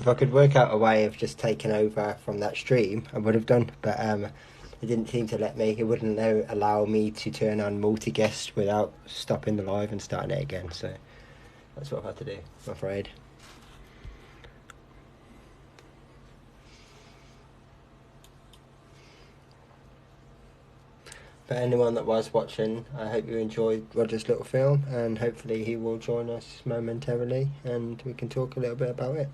If I could work out a way of just taking over from that stream, I would have done. But it didn't seem to let me. It wouldn't allow me to turn on multi-guest without stopping the live and starting it again. So that's what I've had to do, I'm afraid. For anyone that was watching, I hope you enjoyed Roger's little film, and hopefully he will join us momentarily and we can talk a little bit about it.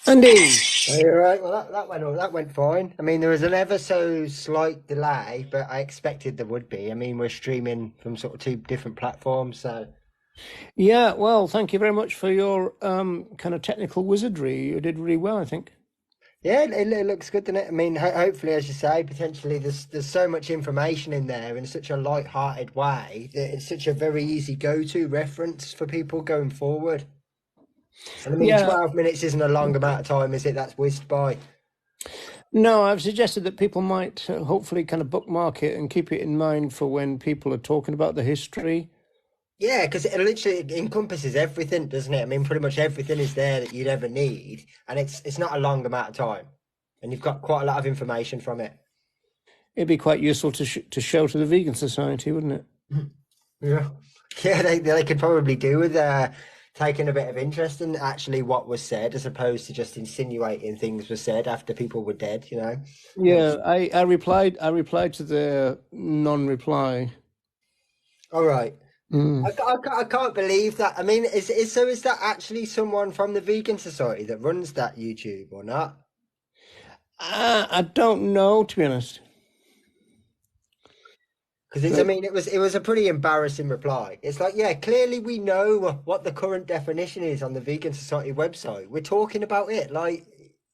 Andy, All right, well that went fine. I mean, there was an ever so slight delay, but I expected there would be. I mean, we're streaming from sort of two different platforms, so yeah, well, thank you very much for your kind of technical wizardry. You did really well, I think. yeah, it looks good, doesn't it? I mean, hopefully, as you say, potentially there's so much information in there in such a light-hearted way that it's such a very easy go-to reference for people going forward. And I mean, Yeah, 12 minutes isn't a long amount of time, is it? That's whizzed by. no, I've suggested that people might hopefully kind of bookmark it and keep it in mind for when people are talking about the history. Yeah, because it literally encompasses everything, doesn't it? I mean, pretty much everything is there that you'd ever need, and it's not a long amount of time, and you've got quite a lot of information from it. It'd be quite useful to show to the Vegan Society, wouldn't it? Yeah, yeah, they could probably do with taking a bit of interest in actually what was said, as opposed to just insinuating things were said after people were dead. You know. Yeah, I replied to the non-reply. All right. Mm. I can't believe that. I mean, is that actually someone from the Vegan Society that runs that YouTube or not? I don't know, to be honest. Because I But mean, it was a pretty embarrassing reply. It's like, yeah, clearly we know what the current definition is on the Vegan Society website. We're talking about it. Like,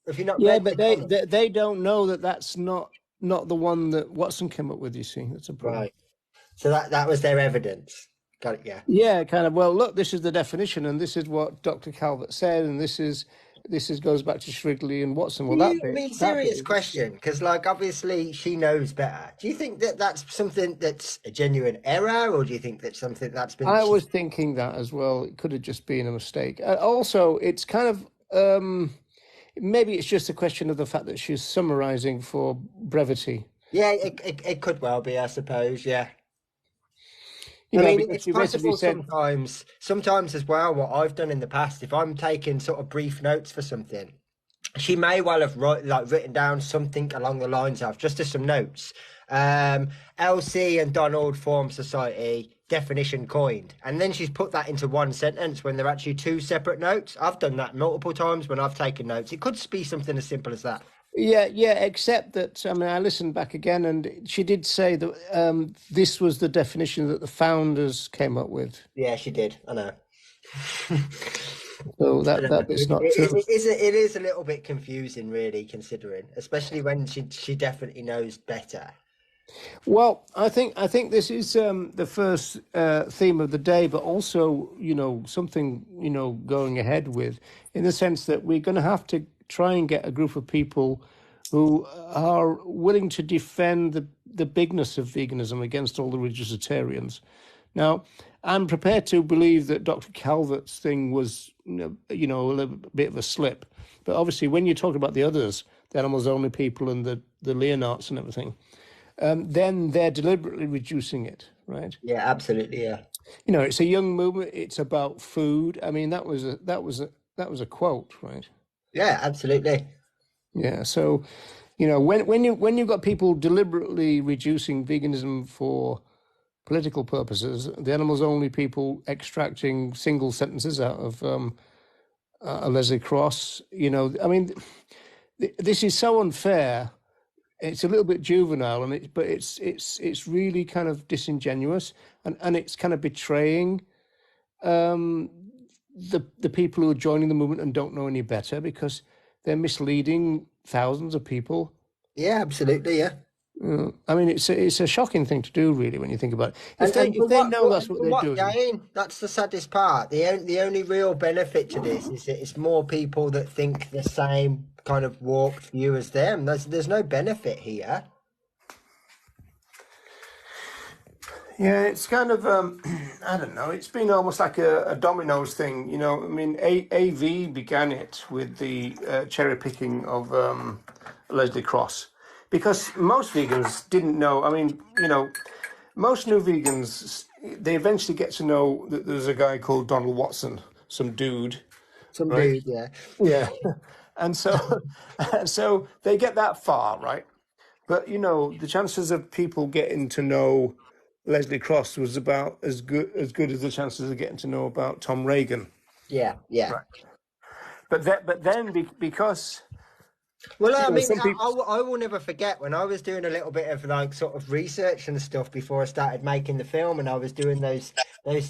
if you're not yeah, read but the column, they don't know that that's not the one that Watson came up with. You see, that's a problem. right? So that was their evidence. Got it. Yeah. Yeah, kind of. Well, look, this is the definition, and this is what Dr. Calvert said, and this is goes back to Shrigley and Watson. Well, I mean, that bit serious is. question, because like obviously she knows better. Do you think that that's something that's a genuine error, or do you think that's something that's been? I was thinking that as well. It could have just been a mistake. Also, it's kind of maybe it's just a question of the fact that she's summarizing for brevity. Yeah, it could well be, I suppose. Yeah. You I know, mean, because it's she basically possible said, sometimes as well, what I've done in the past, if I'm taking sort of brief notes for something, she may well have written down something along the lines of just as some notes. LC and Donald form society definition coined, and then she's put that into one sentence when they're actually two separate notes. I've done that multiple times when I've taken notes. It could be something as simple as that. yeah, except that, I mean, I listened back again, and she did say that this was the definition that the founders came up with. Yeah, she did. I know. So I don't know. that bit's not true. It is a little bit confusing, really, considering, especially when she definitely knows better. Well, I think this is the first theme of the day, but also, something, going ahead with, in the sense that we're going to have to try and get a group of people who are willing to defend the bigness of veganism against all the vegetarians. Now, I'm prepared to believe that Dr. Calvert's thing was, a little bit of a slip. But obviously, when you talk about the others, the animals only people and the Leonards and everything, then they're deliberately reducing it, right? Yeah, absolutely. Yeah. It's a young movement. It's about food. I mean, that was a quote, right? Yeah, absolutely. Yeah. So, when you've got people deliberately reducing veganism for political purposes, the animals only people extracting single sentences out of a Leslie Cross. I mean, this is so unfair. It's a little bit juvenile, but it's really kind of disingenuous, and it's kind of betraying the people who are joining the movement and don't know any better, because they're misleading thousands of people. Yeah, absolutely. Yeah. I mean, it's a shocking thing to do, really, when you think about it. And If they know that's what for they're what doing. gain? That's the saddest part. The only real benefit to this is that it's more people that think the same kind of warped view as them. There's no benefit here. Yeah, it's kind of I don't know. It's been almost like a dominoes thing, you know. I mean, AV began it with the cherry picking of Leslie Cross, because most vegans didn't know. I mean, you know, most new vegans, they eventually get to know that there's a guy called Donald Watson, some dude, Some right? dude, yeah. Yeah, and so so they get that far, right? But you know, the chances of people getting to know Leslie Cross was about as good as the chances of getting to know about Tom Reagan. Yeah, yeah. Right. But then because Well, I you know mean, some people. I will never forget when I was doing a little bit of like sort of research and stuff before I started making the film, and I was doing those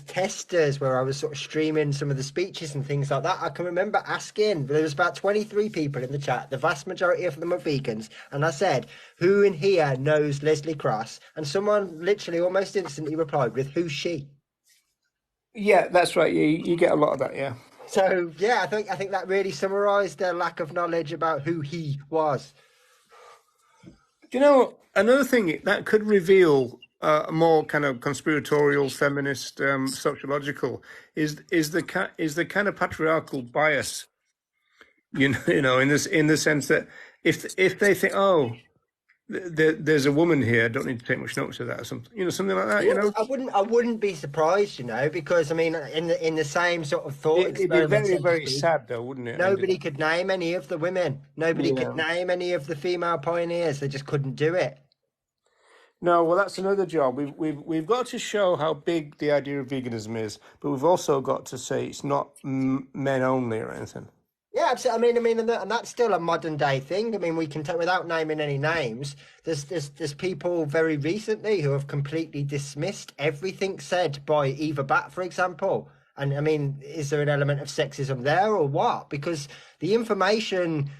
testers where I was sort of streaming some of the speeches and things like that. I can remember asking, there was about 23 people in the chat, the vast majority of them are vegans, and I said, "Who in here knows Leslie Cross?" And someone literally almost instantly replied with, "Who's she?" Yeah, that's right. You get a lot of that. Yeah. So yeah, I think that really summarised their lack of knowledge about who he was. Do you know another thing that could reveal a more kind of conspiratorial, feminist, sociological is the kind of patriarchal bias. You know, in the sense that if they think, oh, there's a woman here, I don't need to take much notice of that or something, you know, something like that, you Yeah, know. I wouldn't be surprised, because I mean, in the same sort of thought It'd be experiment, very, so to very speak, sad, though, wouldn't it? nobody could name any of the women. Nobody could Yeah. name any of the female pioneers. They just couldn't do it. No, well, that's another job. We've got to show how big the idea of veganism is, but we've also got to say it's not men only or anything. Yeah, absolutely. And that's still a modern day thing. I mean, we can tell without naming any names. There's people very recently who have completely dismissed everything said by Eva Bat, for example. And I mean, is there an element of sexism there or what? Because the information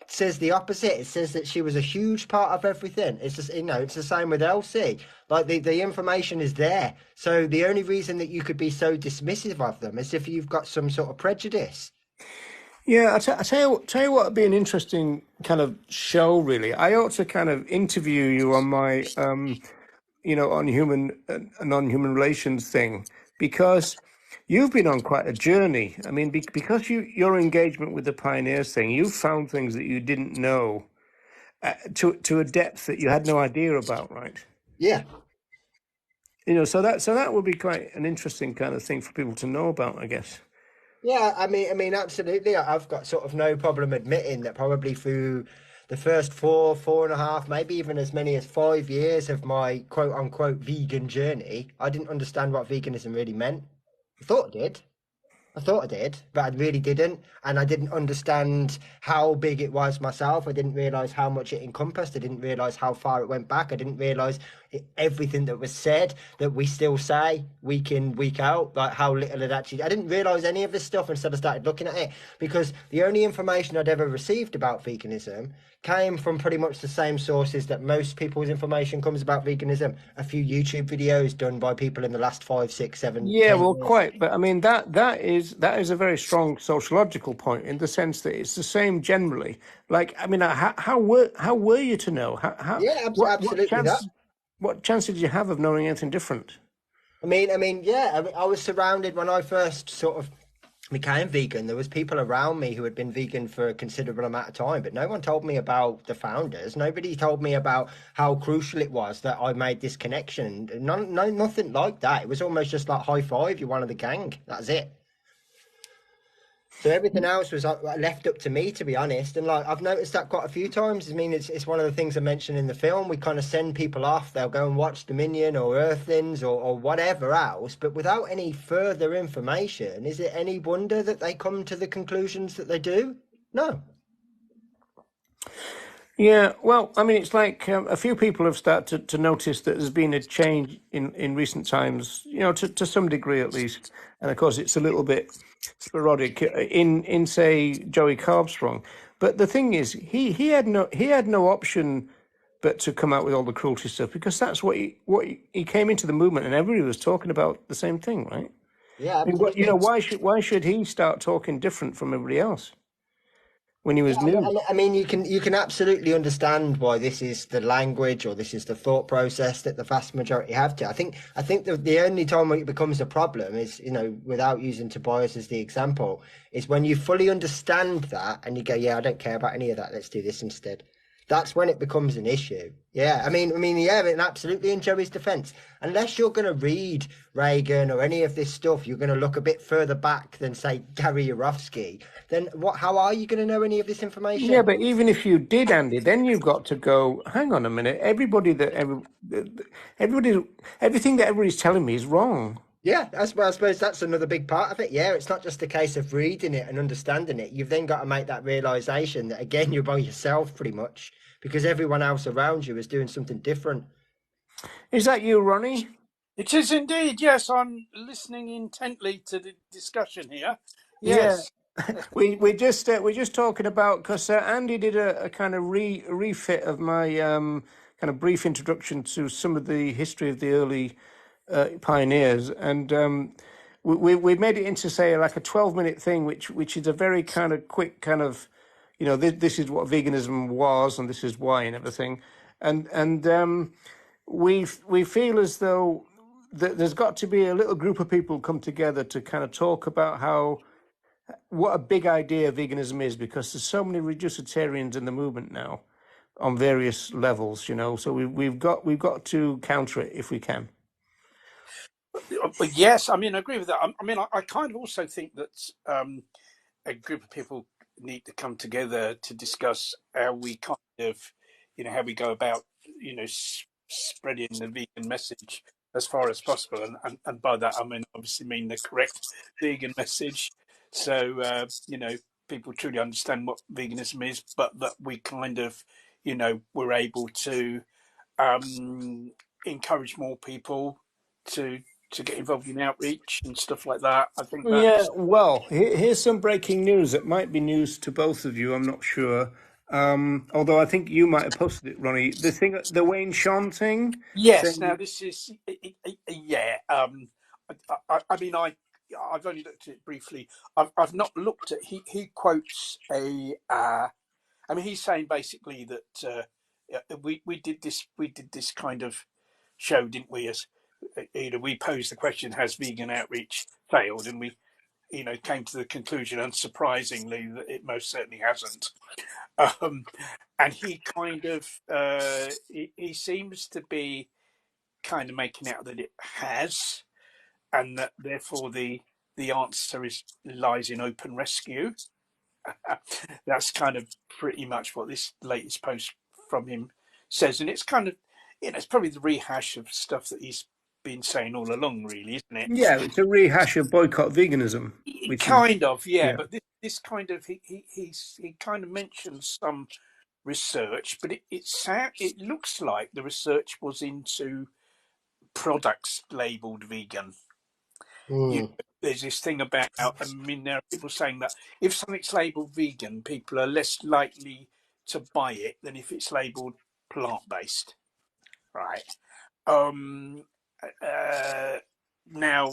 says the opposite. It says that she was a huge part of everything. It's just, it's the same with Elsie. Like the information is there. So the only reason that you could be so dismissive of them is if you've got some sort of prejudice. Yeah, I tell you what would be an interesting kind of show, really. I ought to kind of interview you on my, you know, on human non-human relations thing, because you've been on quite a journey. I mean, because your engagement with the pioneers thing, you've found things that you didn't know to a depth that you had no idea about, right? Yeah. You know, so that would be quite an interesting kind of thing for people to know about, I guess. Yeah, I mean, absolutely. I've got sort of no problem admitting that probably through the first 4.5, maybe even as many as 5 years of my quote unquote vegan journey, I didn't understand what veganism really meant. I thought I did. I thought I did, but I really didn't. And I didn't understand how big it was myself. I didn't realize how much it encompassed. I didn't realize how far it went back. I didn't realize everything that was said that we still say week in, week out, like how little it actually. I didn't realize any of this stuff until I started looking at it, because the only information I'd ever received about veganism came from pretty much the same sources that most people's information comes about veganism. A few YouTube videos done by people in the last 5, 6, 7, Yeah, 10 well, years. quite. But I mean, that is a very strong sociological point in the sense that it's the same generally. Like, I mean, how were you to know? Yeah, absolutely that. What chance did you have of knowing anything different? Yeah. I was surrounded when I first sort of became vegan. There was people around me who had been vegan for a considerable amount of time, but no one told me about the founders. Nobody told me about how crucial it was that I made this connection. Nothing like that. It was almost just like high five, you're one of the gang. That's it. So everything else was left up to me, to be honest. And like I've noticed that quite a few times. I mean, it's one of the things I mentioned in the film. We kind of send people off. They'll go and watch Dominion or Earthlings or whatever else, but without any further information, is it any wonder that they come to the conclusions that they do? No. Yeah, well, I mean, it's like a few people have started to notice that there's been a change in recent times, you know, to some degree at least. And of course, it's a little bit sporadic in say Joey Carbstrong. But the thing is, he had no option but to come out with all the cruelty stuff, because that's he came into the movement and everybody was talking about the same thing, right? Yeah, I mean, what, you know, absolutely. why should he start talking different from everybody else when he Yeah, was new? I mean, you can absolutely understand why this is the language or this is the thought process that the vast majority have to. I think the only time when it becomes a problem is, without using Tobias as the example, is when you fully understand that and you go, yeah, I don't care about any of that. Let's do this instead. That's when it becomes an issue. Yeah, I mean, yeah, and absolutely in Joey's defense, unless you're going to read Reagan or any of this stuff, you're going to look a bit further back than say Gary Yourofsky. Then what? How are you going to know any of this Yeah, information? but even if you did, Andy, then you've got to go. Hang on a minute. Everybody, everything that everybody's telling me is wrong. Yeah, I suppose that's another big part of it. Yeah, it's not just a case of reading it and understanding it. You've then got to make that realization that again you're by yourself pretty much because everyone else around you is doing something different. Is that you, Ronnie? It is indeed. Yes, I'm listening intently to the discussion here. Yeah, Yes. we're just talking about because Andy did a kind of refit of my kind of brief introduction to some of the history of the early pioneers, and we made it into say like a 12-minute thing, which is a very kind of quick kind of, this is what veganism was and this is why and everything, and we feel as though there's got to be a little group of people come together to kind of talk about how what a big idea veganism is, because there's so many reducitarians in the movement now on various levels, so we've got to counter it if we can. But yes, I mean, I agree with that. I mean, I kind of also think that a group of people need to come together to discuss how we kind of, how we go about, spreading the vegan message as far as possible. And by that, I mean, obviously mean the correct vegan message. So, people truly understand what veganism is, but that we kind of, we're able to um, encourage more people to to get involved in outreach and stuff like that. I think Yeah, that's well, here's some breaking news that might be news to both of you. I'm not sure. Although I think you might have posted it, Ronnie. The Wayne Sean thing, yes. Now saying, this is yeah. I mean, I've only looked at it briefly. I've not looked at. He quotes a. I mean, he's saying basically that we did this kind of show, didn't we? As we posed the question, has vegan outreach failed, and we came to the conclusion, unsurprisingly, that it most certainly hasn't. Um, and he kind of he seems to be kind of making out that it has, and that therefore the answer is lies in open rescue. That's kind of pretty much what this latest post from him says, and it's kind of it's probably the rehash of stuff that he's been saying all along, really, isn't it? yeah, it's a rehash of boycott veganism, which is, Kind of, yeah. yeah. But this kind of he kind of mentions some research, but it looks like the research was into products labeled vegan. Mm. There's this thing about, I mean, there are people saying that if something's labeled vegan, people are less likely to buy it than if it's labeled plant based, right? Um, uh, Now,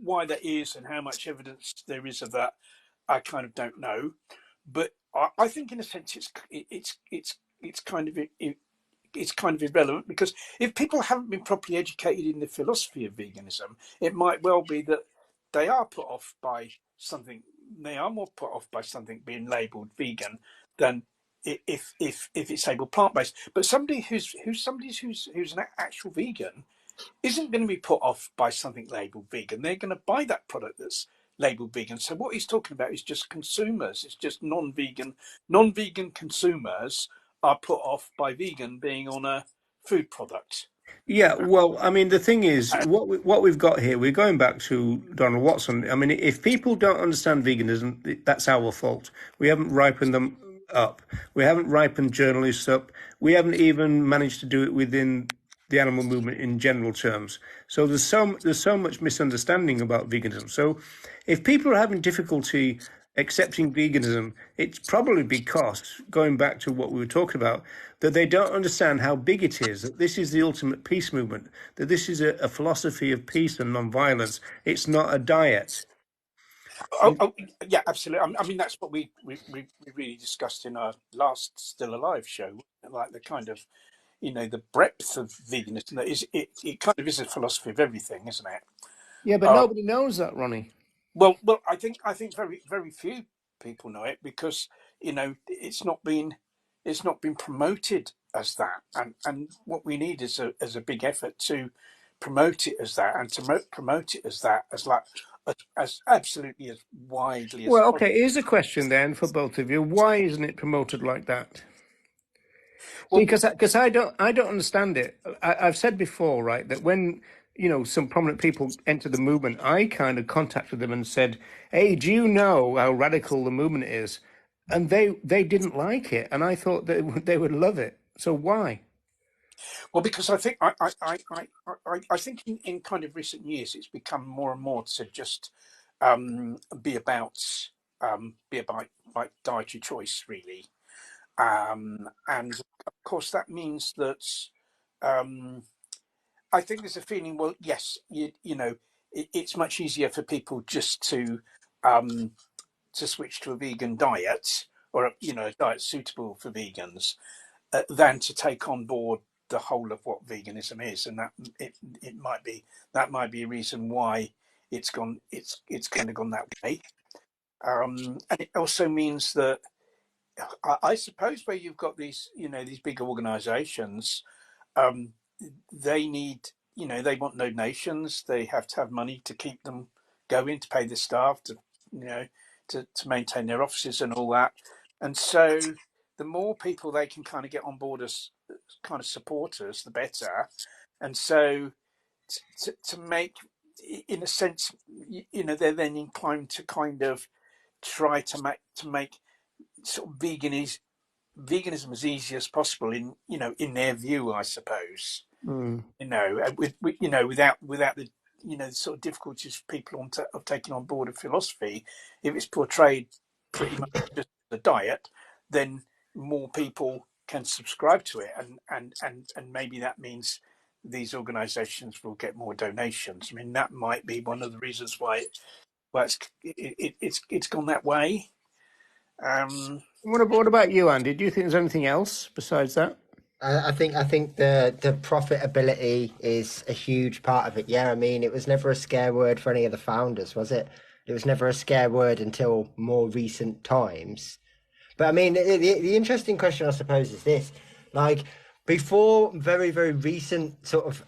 why that is and how much evidence there is of that, I kind of don't know. But I think, in a sense, it's kind of it's kind of irrelevant, because if people haven't been properly educated in the philosophy of veganism, it might well be that they are put off by something. They are more put off by something being labelled vegan than if it's labelled plant based. But somebody who's an actual vegan isn't going to be put off by something labelled vegan. They're going to buy that product that's labelled vegan. So what he's talking about is just consumers. It's just non-vegan consumers are put off by vegan being on a food product. Yeah, well, I mean, the thing is, what we've got here, we're going back to Donald Watson. I mean, if people don't understand veganism, that's our fault. We haven't ripened them up. We haven't ripened journalists up. We haven't even managed to do it within the animal movement in general terms. So there's so much misunderstanding about veganism. So if people are having difficulty accepting veganism, it's probably because, going back to what we were talking about, that they don't understand how big it is, that this is the ultimate peace movement, that this is a philosophy of peace and non-violence. It's not a diet. Oh, yeah, absolutely. I mean, that's what we really discussed in our last Still Alive show, like the kind of, the breadth of veganism. That is, it kind of is a philosophy of everything, isn't it? Yeah, but Uh, nobody knows that, Ronnie. well, I think very few people know it because it's not been promoted as that, and what we need is a big effort to promote it as that, and to promote it as that as like as absolutely as widely as Well, possible. okay, here's a question then for both of you. Why isn't it promoted like that? Well, Because I don't understand it. I've said before, right, that when some prominent people entered the movement, I kind of contacted them and said, "Hey, do you know how radical the movement is?" And they didn't like it, and I thought that they would love it. So why? because I think I think in kind of recent years it's become more and more to just be about like dietary choice really, and of course that means that um, I think there's a feeling. Well, yes, it's much easier for people just um, to switch to a vegan diet or a diet suitable for vegans than to take on board the whole of what veganism is, and that might be a reason why it's kind of gone that way. And it also means that I suppose where you've got these big organisations, um, they need they want donations. They have to have money to keep them going, to pay the staff, to you know to maintain their offices and all that. And so the more people they can kind of get on board as kind of supporters, the better. And so to make, in a sense, they're then inclined to kind of try to make sort of veganism as easy as possible in their view, I suppose. Mm. Without the sort of difficulties people of taking on board a philosophy. If it's portrayed pretty much just as a diet, then more people can subscribe to it, and maybe that means these organisations will get more donations. I mean, that might be one of the reasons why it's gone that way. Um, What about you, Andy? Do you think there's anything else besides that? I think the profitability is a huge part of it. Yeah, I mean, it was never a scare word for any of the founders, was it? It was never a scare word until more recent times. But I mean, the interesting question, I suppose, is this: like, before very, very recent sort of,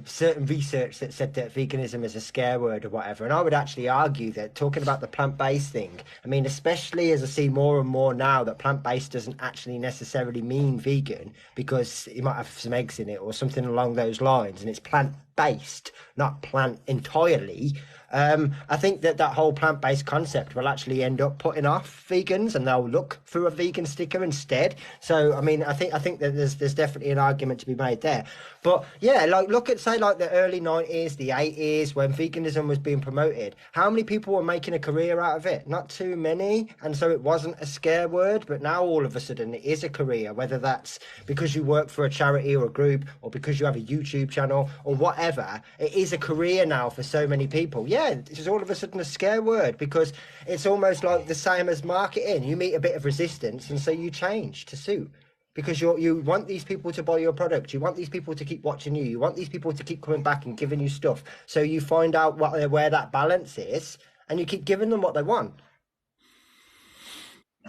certain research that said that veganism is a scare word or whatever. And I would actually argue that talking about the plant-based thing, I mean, especially as I see more and more now that plant-based doesn't actually necessarily mean vegan because you might have some eggs in it or something along those lines, and it's plant-based, not plant entirely. I think that whole plant-based concept will actually end up putting off vegans, and they'll look for a vegan sticker instead. So, I mean, I think that there's definitely an argument to be made there. But yeah, like look at say like the early 90s, the 80s when veganism was being promoted. How many people were making a career out of it? Not too many, and so it wasn't a scare word. But now all of a sudden it is a career, whether that's because you work for a charity or a group, or because you have a YouTube channel or whatever. It is a career now for so many people. Yeah, it's all of a sudden a scare word because it's almost like the same as marketing. You meet a bit of resistance, and so you change to suit because you want these people to buy your product. You want these people to keep watching you. You want these people to keep coming back and giving you stuff. So you find out where that balance is, and you keep giving them what they want.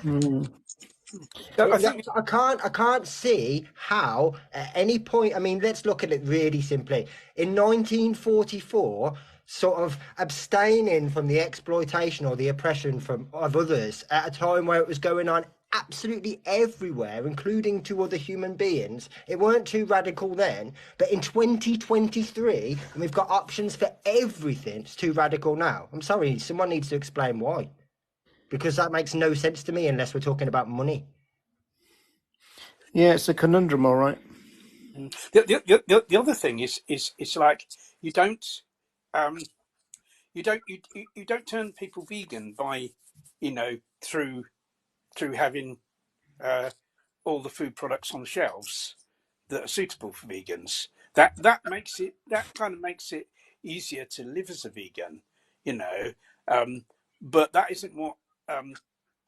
Mm. I think I can't see how at any point. I mean, let's look at it really simply. In 1944, sort of abstaining from the exploitation or the oppression of others at a time where it was going on absolutely everywhere, including to other human beings. It weren't too radical then, but in 2023, and we've got options for everything, it's too radical now. I'm sorry, someone needs to explain why. Because that makes no sense to me unless we're talking about money. Yeah, it's a conundrum, all right. the other thing is it's like you don't um, you don't turn people vegan by through having all the food products on the shelves that are suitable for vegans. That kind of makes it easier to live as a vegan, you know. Um, but um,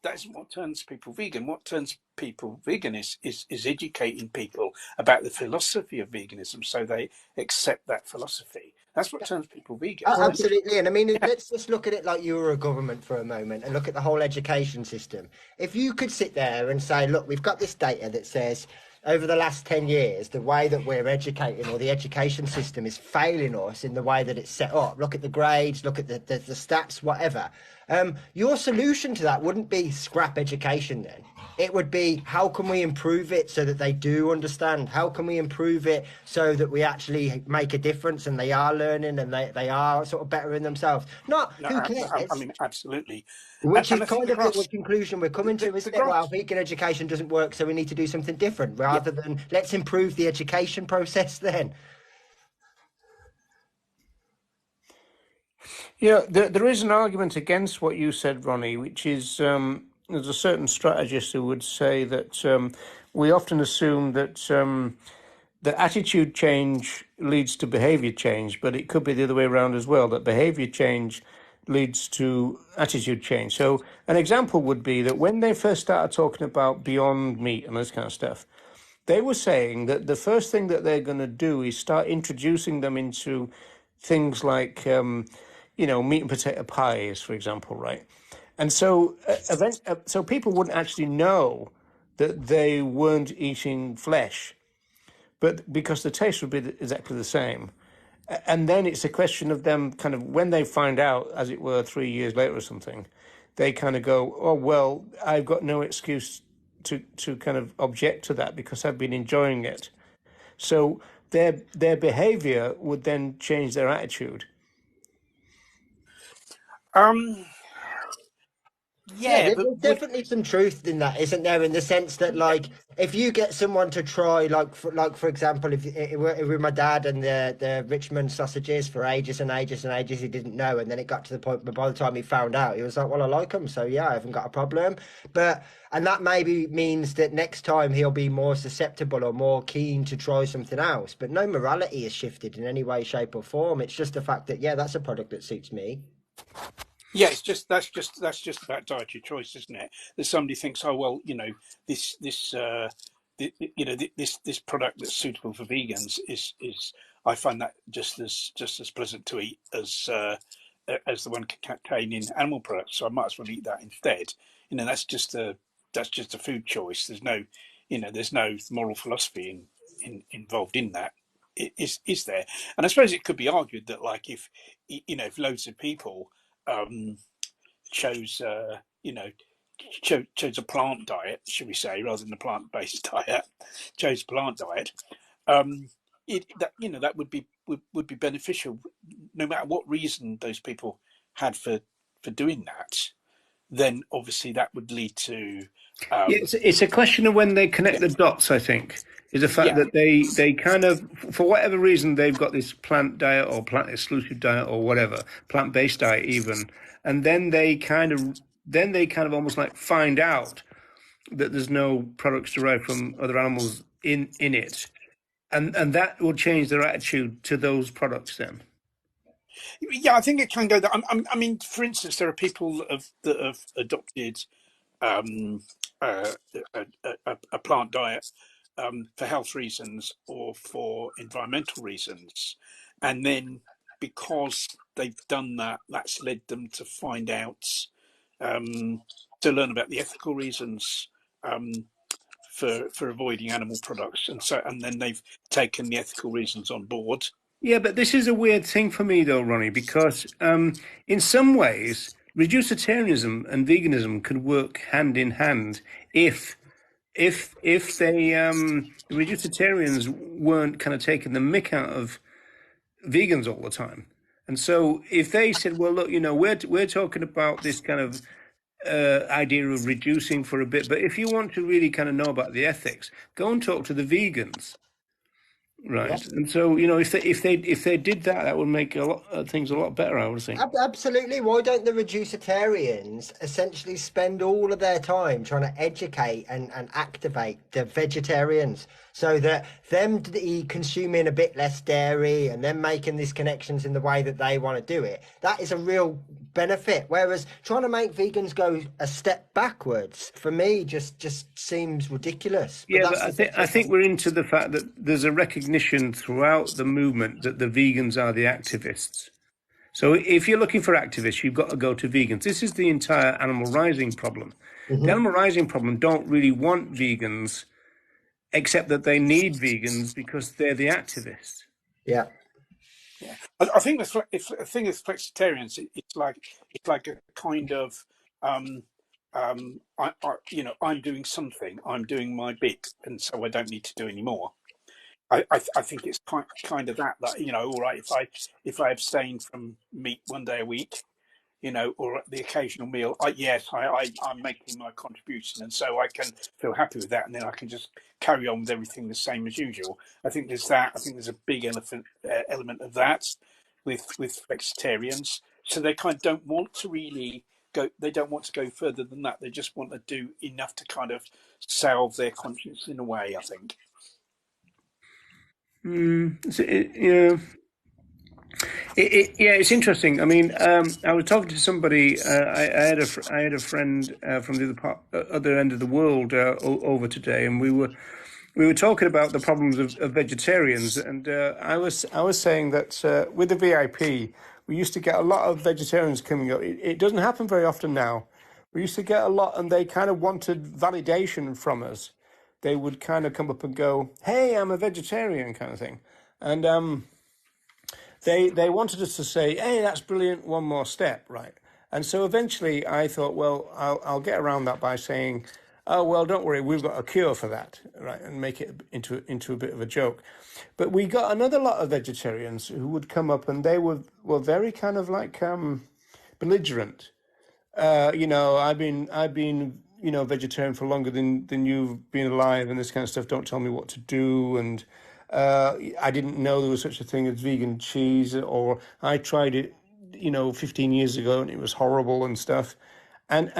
that isn't what turns people vegan. What turns people vegan is educating people about the philosophy of veganism, so they accept that philosophy. That's what turns people vegan. Well, Absolutely. And I mean, let's just look at it like you were a government for a moment and look at the whole education system. If you could sit there and say, look, we've got this data that says over the last 10 years, the way that we're educating or the education system is failing us in the way that it's set up. Look at the grades, look at the stats, whatever. Your solution to that wouldn't be scrap education then. It would be how can we improve it so that they do understand? How can we improve it so that we actually make a difference and they are learning and they are sort of bettering themselves? Not No, who I cares? mean, absolutely. Which is And I think kind the of the grass, conclusion we're coming to, the isn't it? grass, Well, vegan education doesn't work, so we need to do something different yeah. rather than let's improve the education process then. yeah, there is an argument against what you said, Ronnie, which is there's a certain strategist who would say that we often assume that the attitude change leads to behavior change, but it could be the other way around as well, that behavior change leads to attitude change. So an example would be that when they first started talking about beyond meat and this kind of stuff, they were saying that the first thing that they're going to do is start introducing them into things like, meat and potato pies, for example, right? And so, so people wouldn't actually know that they weren't eating flesh, but because the taste would be exactly the same. And then it's a question of them kind of when they find out, as it were, 3 years later or something, they kind of go, "Oh well, I've got no excuse to kind of object to that because I've been enjoying it." So their behavior would then change their attitude. Um, Yeah, yeah, but there's would definitely some truth in that, isn't there? In the sense that, yeah, like, if you get someone to try, like for example, if it were my dad and the Richmond sausages for ages and ages and ages, he didn't know, and then it got to the point, but by the time he found out, he was like, "Well, I like them, so yeah, I haven't got a problem." But and that maybe means that next time he'll be more susceptible or more keen to try something else. But no morality has shifted in any way, shape, or form. It's just the fact that yeah, that's a product that suits me. yeah. It's just that's just about dietary choice, isn't it? That somebody thinks, oh well, this product that's suitable for vegans is I find that just as pleasant to eat as the one containing animal products, so I might as well eat that instead. That's just a food choice. There's no moral philosophy involved in that. Is there? And I suppose it could be argued that, like, if loads of people um, chose chose a plant diet, should we say, rather than a plant-based diet, chose plant diet, um, that would be beneficial, no matter what reason those people had for doing that. Then obviously that would lead to Yeah, um, it's a question of when they connect yeah, the dots, I think, is the fact yeah, that they kind of, for whatever reason, they've got this plant diet or plant exclusive diet or whatever, plant based diet even, and then they kind of almost like find out that there's no products derived from other animals in it, and that will change their attitude to those products then. yeah. I think it can go that. I mean, for instance, there are people that have adopted um, a plant diet for health reasons or for environmental reasons, and then because they've done that, that's led them to find out, um, to learn about the ethical reasons um, for avoiding animal products, and then they've taken the ethical reasons on board. Yeah, but this is a weird thing for me, though, Ronnie, because in some ways, reducitarianism and veganism could work hand in hand if the reducitarians weren't kind of taking the mick out of vegans all the time. And so if they said, well, look, we're talking about this kind of idea of reducing for a bit, but if you want to really kind of know about the ethics, go and talk to the vegans. Yeah. right? And so, you know, if they did that, that would make a lot things a lot better, I would think. Absolutely. Why don't the reducitarians essentially spend all of their time trying to educate and activate the vegetarians so that consuming a bit less dairy and them making these connections in the way that they want to do it, that is a real benefit. Whereas trying to make vegans go a step backwards, for me, just seems ridiculous. But Yeah, but that's I think we're into the fact that there's a recognition throughout the movement that the vegans are the activists. So if you're looking for activists, you've got to go to vegans. This is the entire animal rising problem. The Mhm. animal rising problem don't really want vegans, except that they need vegans because they're the activists. Yeah. Yeah, I think the thing with flexitarians, it's like a kind of I'm doing something, I'm doing my bit, and so I don't need to do any more. I think it's kind of that all right, if I abstain from meat one day a week, or the occasional meal, I'm making my contribution, and so I can feel happy with that, and then I can just carry on with everything the same as usual. I think there's that. I think there's a big element of that with flexitarians. So they kind of don't want to really go. They don't want to go further than that. They just want to do enough to kind of salve their conscience in a way, I think. Yeah, yeah, it's interesting. I mean, I was talking to somebody. I had a friend from the other end of the world over today, and we were talking about the problems of vegetarians. And I was saying that with the VIP, we used to get a lot of vegetarians coming up. It doesn't happen very often now. We used to get a lot, and they kind of wanted validation from us. They would kind of come up and go, "Hey, I'm a vegetarian," kind of thing, and they wanted us to say, "Hey, that's brilliant. One more step, right?" And so eventually, I thought, well, I'll get around that by saying, "Oh, well, don't worry, we've got a cure for that," right, and make it into a bit of a joke. But we got another lot of vegetarians who would come up, and they were very kind of like belligerent. I've been vegetarian for longer than you've been alive, and this kind of stuff. Don't tell me what to do, and I didn't know there was such a thing as vegan cheese, or I tried it, 15 years ago, and it was horrible and stuff. And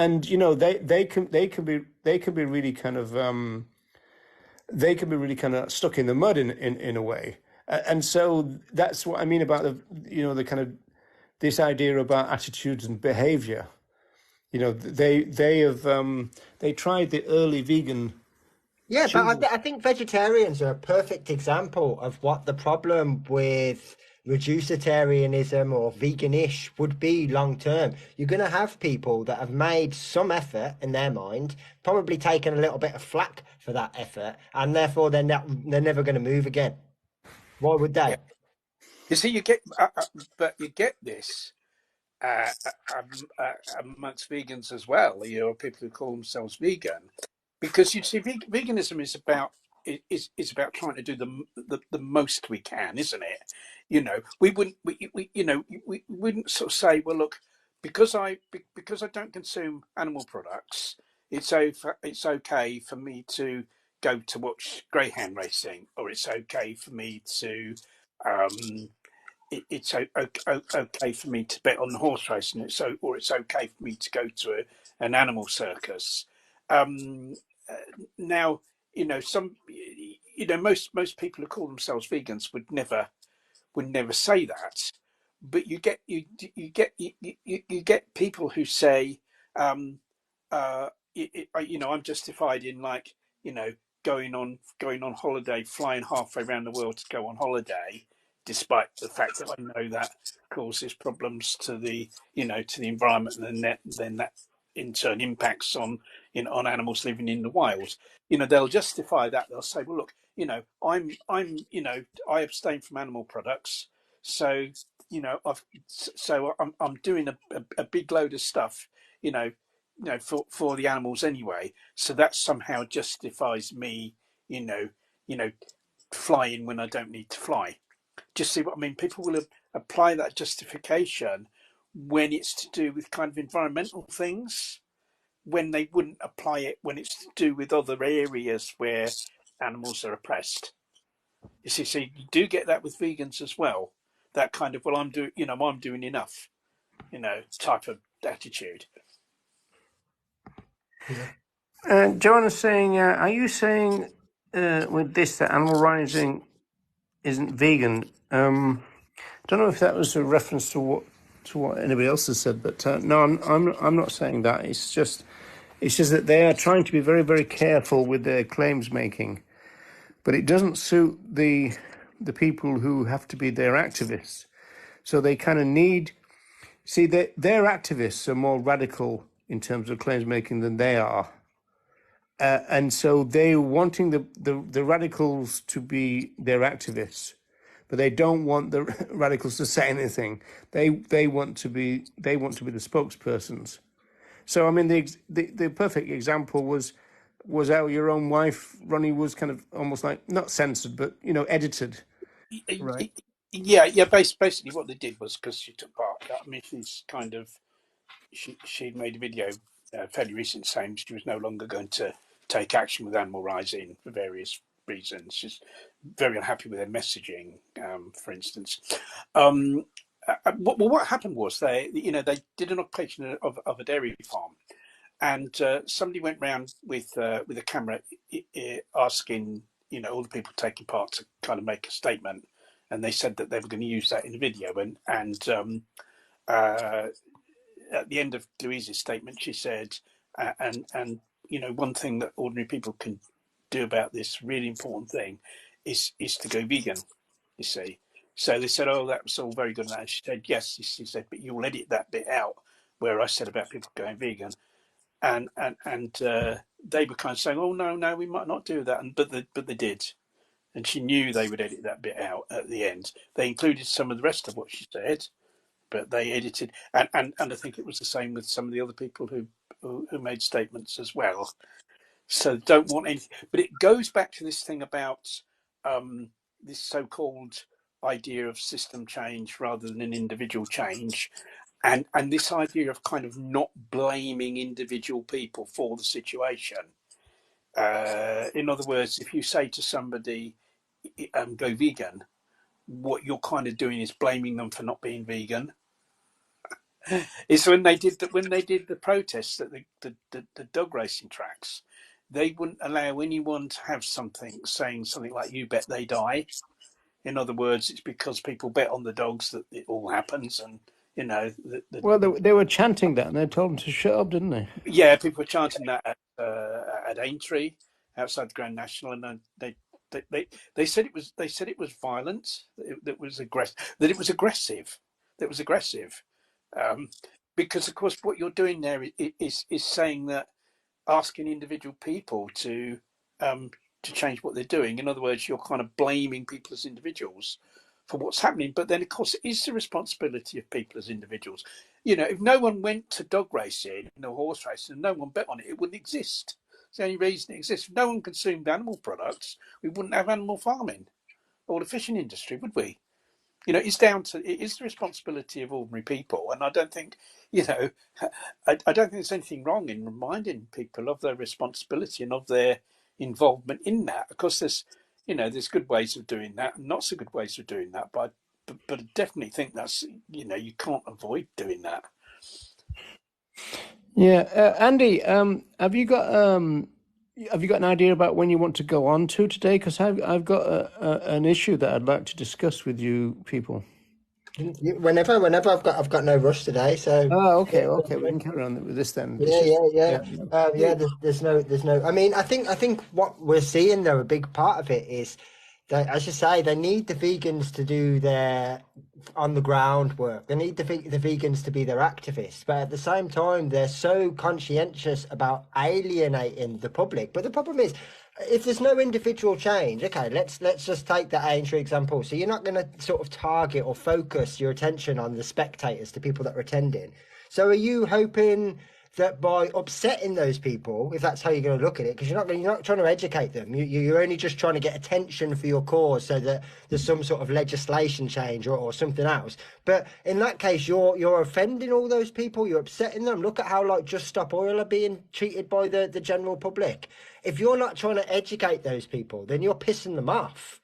they can be really kind of stuck in the mud in a way. And so that's what I mean about the kind of this idea about attitudes and behavior. They tried the early vegan Yeah, but cheeses. I think vegetarians are a perfect example of what the problem with reducitarianism or veganish would be long term. You're going to have people that have made some effort in their mind, probably taken a little bit of flack for that effort, and therefore they're never going to move again. Why would Yeah, they? you see, but you get this uh, amongst vegans as well. People who call themselves vegan, because you see, veganism is about trying to do the most we can, isn't it? We wouldn't we wouldn't sort of say, well, look, because I don't consume animal products, it's okay for me to go to watch greyhound racing, or it's okay for me to um, it's okay for me to bet on the horse race, and it's okay for me to go to an animal circus. Um, Now, most people who call themselves vegans would never say that, but you get people who say, um, I'm justified in, like, you know going on holiday, flying halfway around the world to go on holiday, despite the fact that I know that causes problems to the environment, and then that in turn impacts on animals living in the wild. They'll justify that. They'll say, well, look, I abstain from animal products, so I'm doing a big load of stuff, you know, for the animals anyway. So that somehow justifies me, you know, you know, flying when I don't need to fly. Just see what I mean? People will apply that justification when it's to do with kind of environmental things, when they wouldn't apply it when it's to do with other areas where animals are oppressed. You see, so you do get that with vegans as well. That kind of, well, I'm doing enough, type of attitude. Yeah. Joanne is saying, are you saying with this that animal rising isn't vegan? Don't know if that was a reference to what anybody else has said, but no, I'm not saying that. It's just that they are trying to be very, very careful with their claims making, but it doesn't suit the people who have to be their activists. So they kind of need, see, their activists are more radical in terms of claims making than they are. And so they're wanting the radicals to be their activists, but they don't want the radicals to say anything. They want to be the spokespersons. So I mean, the perfect example was how your own wife Ronnie was kind of almost like not censored, but edited, right? Yeah, yeah. Basically, what they did was because she took part. I mean, she's kind of she'd made a video fairly recent saying she was no longer going to take action with animal rising for various reasons. She's very unhappy with their messaging, for instance. What happened was they did an occupation of a dairy farm, and somebody went round with a camera asking all the people taking part to kind of make a statement, and they said that they were going to use that in the video, and uh, at the end of Louise's statement, she said, and one thing that ordinary people can do about this really important thing is to go vegan. You see, so they said, "Oh, that was all very good." And she said, "Yes." She said, "But you'll edit that bit out where I said about people going vegan." And they were kind of saying, "Oh, no, we might not do that," but they did. And she knew they would edit that bit out at the end. They included some of the rest of what she said, but they edited, and I think it was the same with some of the other people who made statements as well. So don't want anything, but it goes back to this thing about this so-called idea of system change rather than an individual change, and this idea of kind of not blaming individual people for the situation. In other words, if you say to somebody, "Go vegan," what you're kind of doing is blaming them for not being vegan. It's when they did the protests at the dog racing tracks, they wouldn't allow anyone to have something saying something like "You bet they die." In other words, it's because people bet on the dogs that it all happens, and Well, they were chanting that, and they told them to shut up, didn't they? yeah, people were chanting that at Aintree outside the Grand National, and then they said it was violent, that was aggressive, that was aggressive, um, because of course what you're doing there is saying that asking individual people um, to change what they're doing. In other words, you're kind of blaming people as individuals for what's happening. But then, of course, it is the responsibility of people as individuals. If no one went to dog racing, no horse racing, and no one bet on it, it wouldn't exist. It's the only reason it exists. If no one consumed animal products, we wouldn't have animal farming or the fishing industry, would we? It is the responsibility of ordinary people, and I don't think, you know, I don't think there's anything wrong in reminding people of their responsibility and of their involvement in that. Of course, there's good ways of doing that and not so good ways of doing that, but I definitely think that's, you can't avoid doing that. Yeah, Andy, have you got an idea about when you want to go on to today? Because I've got an issue that I'd like to discuss with you people. Whenever I've got no rush today, so Oh, yeah, okay, we can carry on with this then. This yeah, is yeah, yeah. yeah. Yeah, there's no. I mean, I think what we're seeing though, a big part of it is that, as you say, they need the vegans to do their on the ground work. They need the vegans to be their activists, but at the same time, they're so conscientious about alienating the public. But the problem is, if there's no individual change, okay, let's just take the Aintree example. So you're not going to sort of target or focus your attention on the spectators, the people that are attending. So are you hoping that by upsetting those people, if that's how you're going to look at it, because you're not trying to educate them, you're only just trying to get attention for your cause, so that there's some sort of legislation change or something else. But in that case, you're offending all those people. You're upsetting them. Look at how like Just Stop Oil are being treated by the general public. If you're not trying to educate those people, then you're pissing them off.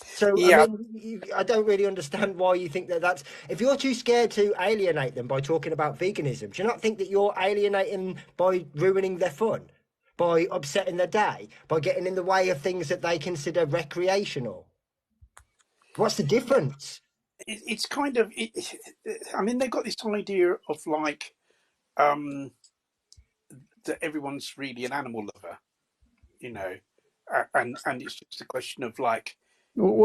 So, I Yeah, mean, I don't really understand why you think that that's. If you're too scared to alienate them by talking about veganism, do you not think that you're alienating by ruining their fun, by upsetting their day, by getting in the way of things that they consider recreational? What's the difference? it's kind of. I mean, they've got this idea of like um, that everyone's really an animal lover, you know, and it's just a question of like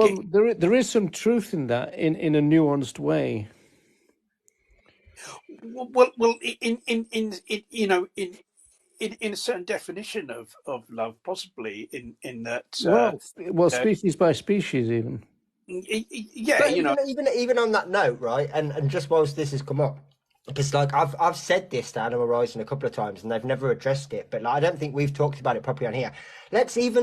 get Well, there is some truth in that in a nuanced way. well in you know in a certain definition of love, possibly in that Well, uh, species by species, even. yeah, But you know, even on that note, right? And just whilst this has come up, because like I've said this to Animal Rising a couple of times, and they've never addressed it. But like, I don't think we've talked about it properly on here. Let's take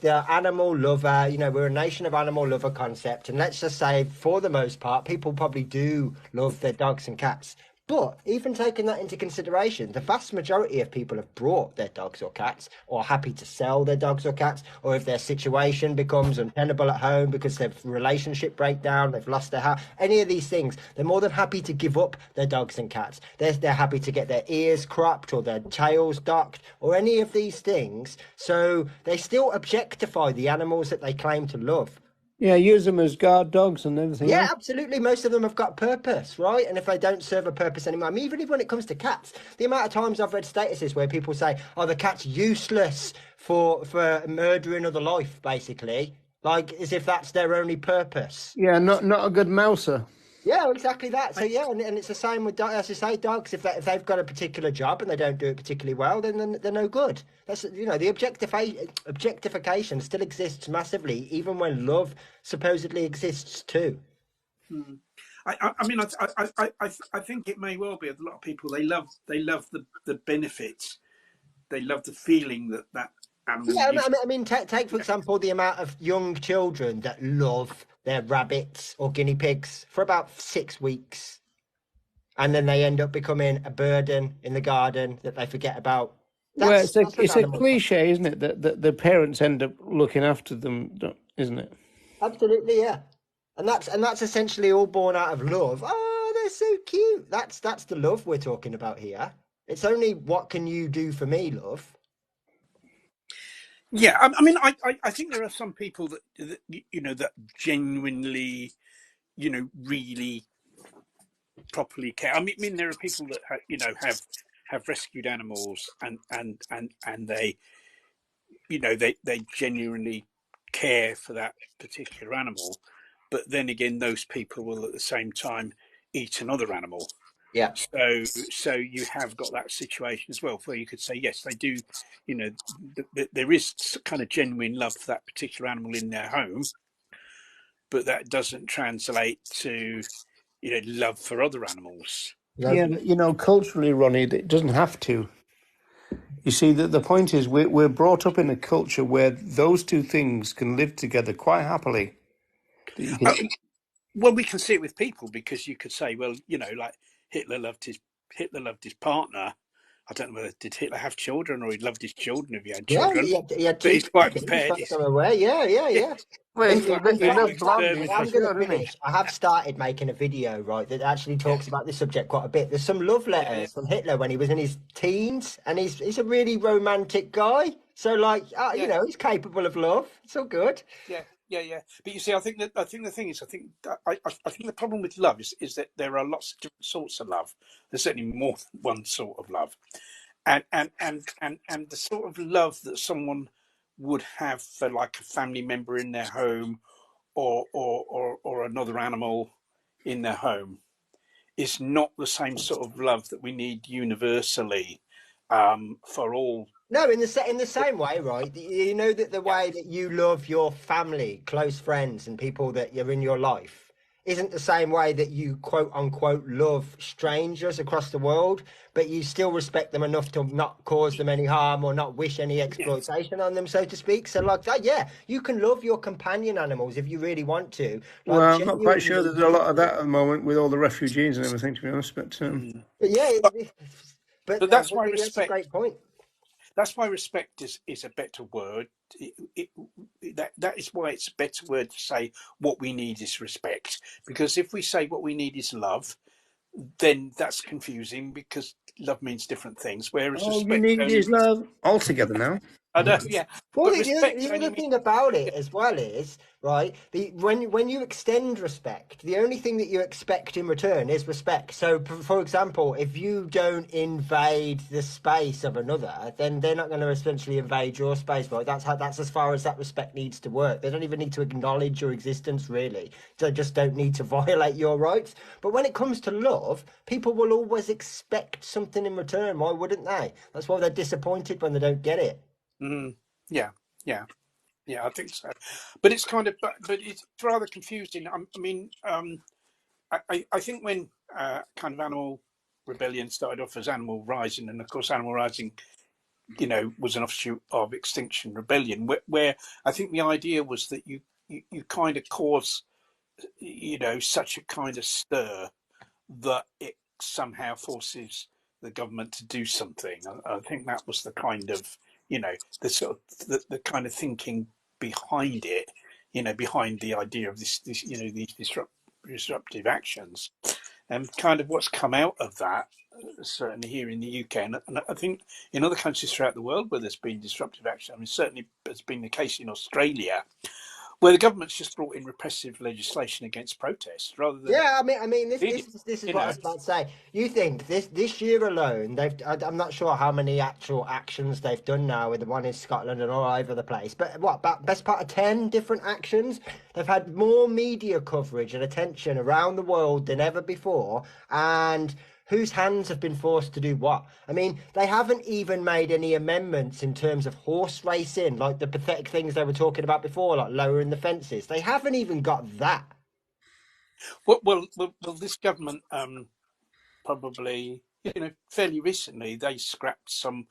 the animal lover. You know, we're a nation of animal lover concept, and let's just say, for the most part, people probably do love their dogs and cats. But even taking that into consideration, the vast majority of people have brought their dogs or cats, or are happy to sell their dogs or cats, or if their situation becomes untenable at home because their relationship breakdown, they've lost their house, any of these things, they're more than happy to give up their dogs and cats. They're happy to get their ears cropped or their tails docked or any of these things. So they still objectify the animals that they claim to love. Yeah, use them as guard dogs and everything Yeah, else. absolutely. Most of them have got purpose, right? And if they don't serve a purpose anymore, I mean, even if when it comes to cats, the amount of times I've read statuses where people say, "Oh, the cat's useless for murdering other life," basically, like as if that's their only purpose. Yeah, not a good mouser. Yeah, exactly that. So I, yeah, and it's the same with as you say, dogs. If they've got a particular job and they don't do it particularly well, then they're no good. That's the objectification still exists massively, even when love supposedly exists too. I mean, I think it may well be a lot of people they love the benefits, they love the feeling that that animal Yeah, gives. take for example the amount of young children that love their rabbits or guinea pigs for about 6 weeks, and then they end up becoming a burden in the garden that they forget about. Well, That's an it's a animal. cliche, isn't it? That the parents end up looking after them, isn't it? Absolutely, yeah. And that's essentially all born out of love. Oh, they're so cute. That's the love we're talking about here. It's only what can you do for me, love. Yeah, I mean, I think there are some people that you know that genuinely, you know, really properly care. I mean there are people that you know have rescued animals and they you know they genuinely care for that particular animal, but then again, those people will at the same time eat another animal. Yeah. So you have got that situation as well, where you could say yes, they do. You know, there is kind of genuine love for that particular animal in their home, but that doesn't translate to you know love for other animals. No. Yeah, culturally, Ronnie, it doesn't have to. You see, the point is we're brought up in a culture where those two things can live together quite happily. That you can, Uh, well, we can see it with people because you could say, well, you know, like Hitler loved his Hitler loved his partner. I don't know whether did Hitler have children or he loved his children if he had Yeah, children. he had But two he's quite kids, as prepared. far as I'm aware. Yeah, yeah, Yeah, yeah. well, In, he's he, quite in he prepared fact, to lived exterminate. blandly for I'm going to sure, didn't he? finish. I have started making a video, right, that actually Yeah, talks about this subject quite a bit. There's some love yeah, yeah, letters from Hitler when he was in his teens, and he's a really romantic guy. So, like, yeah, he's capable of love. It's all good. yeah, yeah, yeah. But you see, I think the thing is, I think the problem with love is that there are lots of different sorts of love. There's certainly more than one sort of love, and the sort of love that someone would have for like a family member in their home or another animal in their home is not the same sort of love that we need universally for all. No, in the same way, right? You know that the Yeah, way that you love your family, close friends, and people that you're in your life isn't the same way that you quote unquote love strangers across the world, but you still respect them enough to not cause them any harm or not wish any yeah, exploitation on them, so to speak. So, like that, yeah, you can love your companion animals if you really want to, like Well, I'm not quite sure genuinely, there's a lot of deeply. that at the moment with all the refugees and everything, to be honest. But mm. But yeah, but, but but that's why that's a respect. great point. that's why respect is a better word. That is why it's a better word to say what we need is respect. Because if we say what we need is love, then that's confusing because love means different things. Whereas All you respect need only is means, love. All together now. I know, yeah, Well, but the respect other only means thing about it as well is, right, when you extend respect, the only thing that you expect in return is respect. So, for example, if you don't invade the space of another, then they're not going to essentially invade your space, right? That's as far as that respect needs to work. They don't even need to acknowledge your existence, really. They just don't need to violate your rights. But when it comes to love, people will always expect something in return. Why wouldn't they? That's why they're disappointed when they don't get it. yeah, yeah. Yeah, I think so, but it's kind of, but it's rather confusing. I mean, I think when kind of Animal Rebellion started off as Animal Rising, and of course Animal Rising, was an offshoot of Extinction Rebellion, where I think the idea was that you kind of cause, such a kind of stir that it somehow forces the government to do something. I think that was the kind of, the sort of the kind of thinking behind it, behind the idea of this these disruptive actions, and kind of what's come out of that. Certainly here in the UK, and I think in other countries throughout the world where there's been disruptive action. I mean, certainly it's been the case in Australia, where the government's just brought in repressive legislation against protests rather than, Yeah, I mean, you this is what I know, was about to say. You think this year alone, I'm not sure how many actual actions they've done now with the one in Scotland and all over the place, but what, about best part of 10 different actions? They've had more media coverage and attention around the world than ever before, and whose hands have been forced to do what? I mean, they haven't even made any amendments in terms of horse racing, like the pathetic things they were talking about before, like lowering the fences. They haven't even got that. well, this government probably, fairly recently, they scrapped some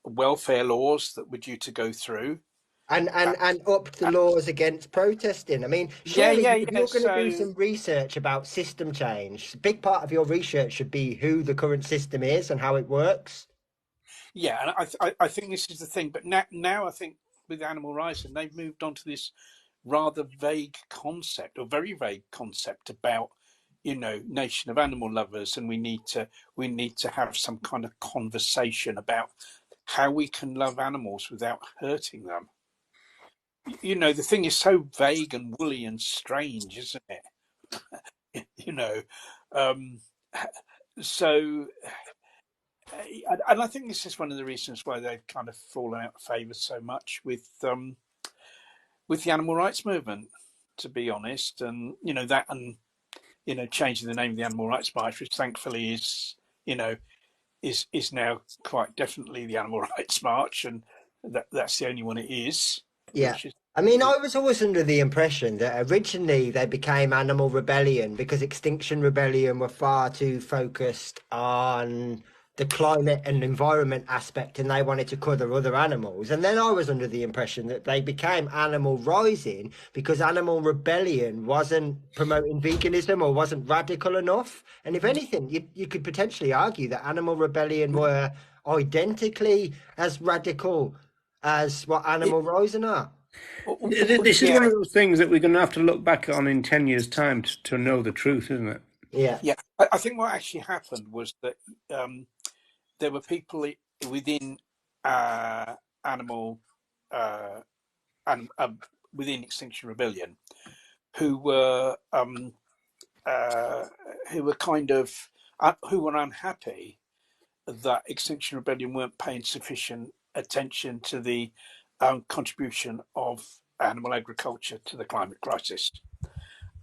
welfare laws that were due to go through. Uh, And upped the uh, laws against protesting. I mean, yeah, surely yeah, if yeah. you're going to do So some research about system change, a big part of your research should be who the current system is and how it works. yeah, and I think this is the thing. But now I think with Animal Rising, they've moved on to this rather vague concept, or very vague concept about, nation of animal lovers, and we need to have some kind of conversation about how we can love animals without hurting them. The thing is so vague and woolly and strange, isn't it? Um, so, and I think this is one of the reasons why they've kind of fallen out of favour so much with the animal rights movement, to be honest. And that, and changing the name of the Animal Rights March, which thankfully you know, is now quite definitely the Animal Rights March, and that's the only one it is, Yeah. which is. I mean, I was always under the impression that originally they became Animal Rebellion because Extinction Rebellion were far too focused on the climate and environment aspect and they wanted to cover other animals. And then I was under the impression that they became Animal Rising because Animal Rebellion wasn't promoting veganism or wasn't radical enough. And if anything, you could potentially argue that Animal Rebellion were identically as radical as what Animal Rising are. This is Yeah, one of those things that we're going to have to look back on in 10 years' time to know the truth, isn't it? Yeah. yeah. I think what actually happened was that there were people within animal uh, and within Extinction Rebellion who were um, uh, who were kind of who were unhappy that Extinction Rebellion weren't paying sufficient attention to the contribution of animal agriculture to the climate crisis,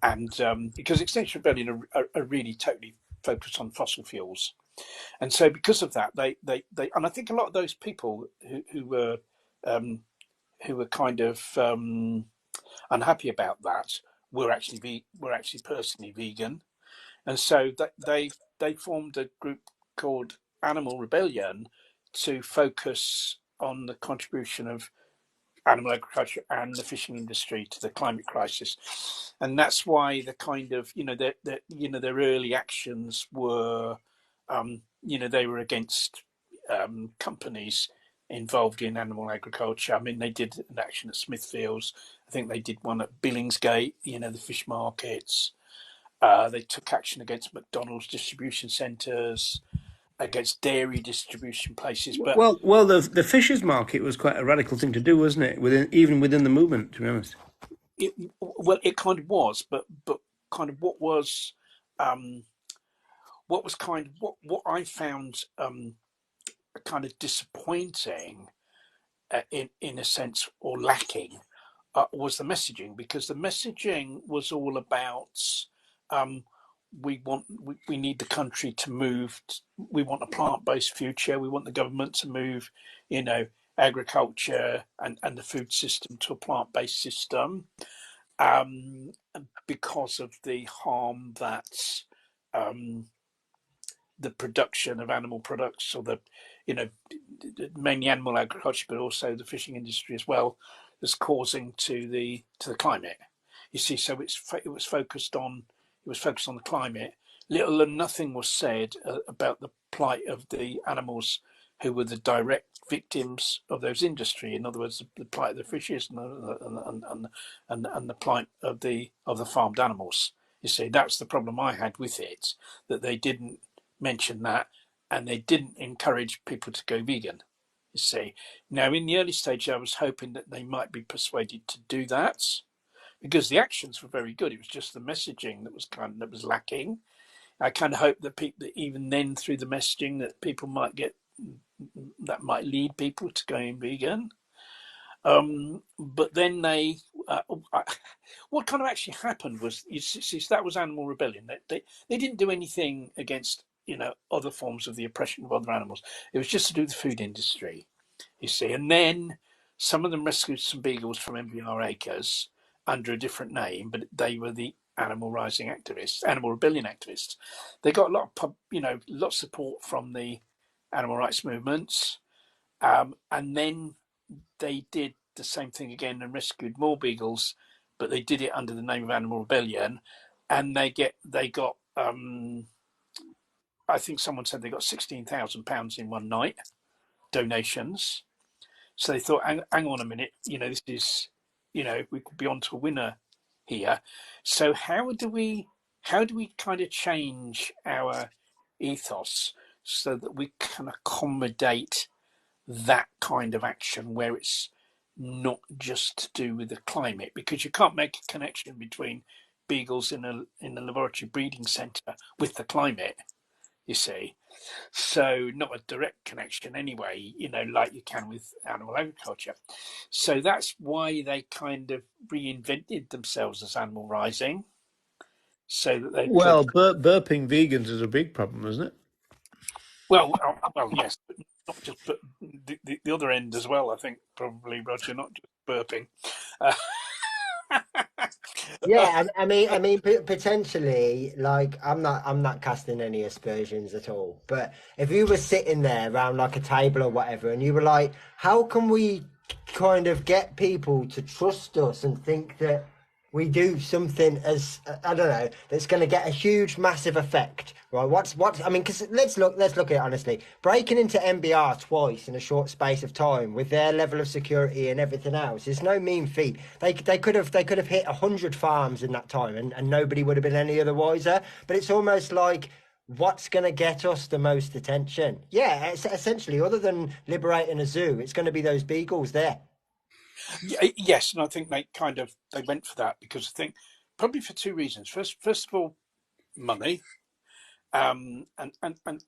and because Extinction Rebellion are really totally focused on fossil fuels, and so because of that, they and I think a lot of those people um, who were kind of unhappy about that were actually personally vegan, and so that they formed a group called Animal Rebellion to focus on the contribution of animal agriculture and the fishing industry to the climate crisis, and that's why the kind of their early actions were they were against companies involved in animal agriculture. I mean, they did an action at Smithfields. I think they did one at Billingsgate, the fish markets. They took action against McDonald's distribution centres, against dairy distribution places. But The fishers market was quite a radical thing to do, wasn't it? Even within the movement, to be honest. it kind of was, but kind of um, what I found kind of disappointing in a sense, or lacking, was the messaging, because the messaging was all about um, we need the country to move. We want a plant-based future. We want the government to move, agriculture and the food system to a plant-based system, um, because of the harm that um, the production of animal products, or you know, mainly animal agriculture, but also the fishing industry as well, is causing to the climate. You see, so it was focused on the climate. Little and nothing was said about the plight of the animals who were the direct victims of those industry. In other words, the plight of the fishes and the plight of the farmed animals. You see, that's the problem I had with it, that they didn't mention that, and they didn't encourage people to go vegan. You see, now in the early stage, I was hoping that they might be persuaded to do that, because the actions were very good. It was just the messaging that was lacking. I kind of hope that people, that even then through the messaging, that people might lead people to going vegan. But then what kind of actually happened was, you see, so that was animal rebellion. They didn't do anything against other forms of the oppression of other animals. It was just to do with the food industry, you see. And then some of them rescued some beagles from MBR acres under a different name, but they were the animal rebellion activists. They got a lot of support from the animal rights movements, and then they did the same thing again and rescued more beagles, but they did it under the name of Animal Rebellion, and they got I think someone said they got £16,000 in one night donations. So they thought, hang on a minute, this is, we could be on to a winner here. So how do we kind of change our ethos so that we can accommodate that kind of action, where it's not just to do with the climate? Because you can't make a connection between beagles in a laboratory breeding centre with the climate, you see. So not a direct connection anyway, like you can with animal agriculture. So that's why they kind of reinvented themselves as Animal Rising, so that they could. Well, burping vegans is a big problem, isn't it? Well, yes, but not just, but the other end as well. I think probably, Roger, not just burping. Uh, Yeah, I mean, potentially, like, I'm not casting any aspersions at all. But if you were sitting there around like a table or whatever, and you were like, how can we kind of get people to trust us and think that we do something, as I don't know, that's going to get a huge, massive effect, right? I mean, because let's look at it honestly. Breaking into MBR twice in a short space of time with their level of security and everything else is no mean feat. They could have hit 100 farms in that time, and nobody would have been any other wiser. But it's almost like, what's going to get us the most attention? Yeah, it's essentially, other than liberating a zoo, it's going to be those beagles there. yes, and I think they went for that because I think probably for two reasons. First of all, money. And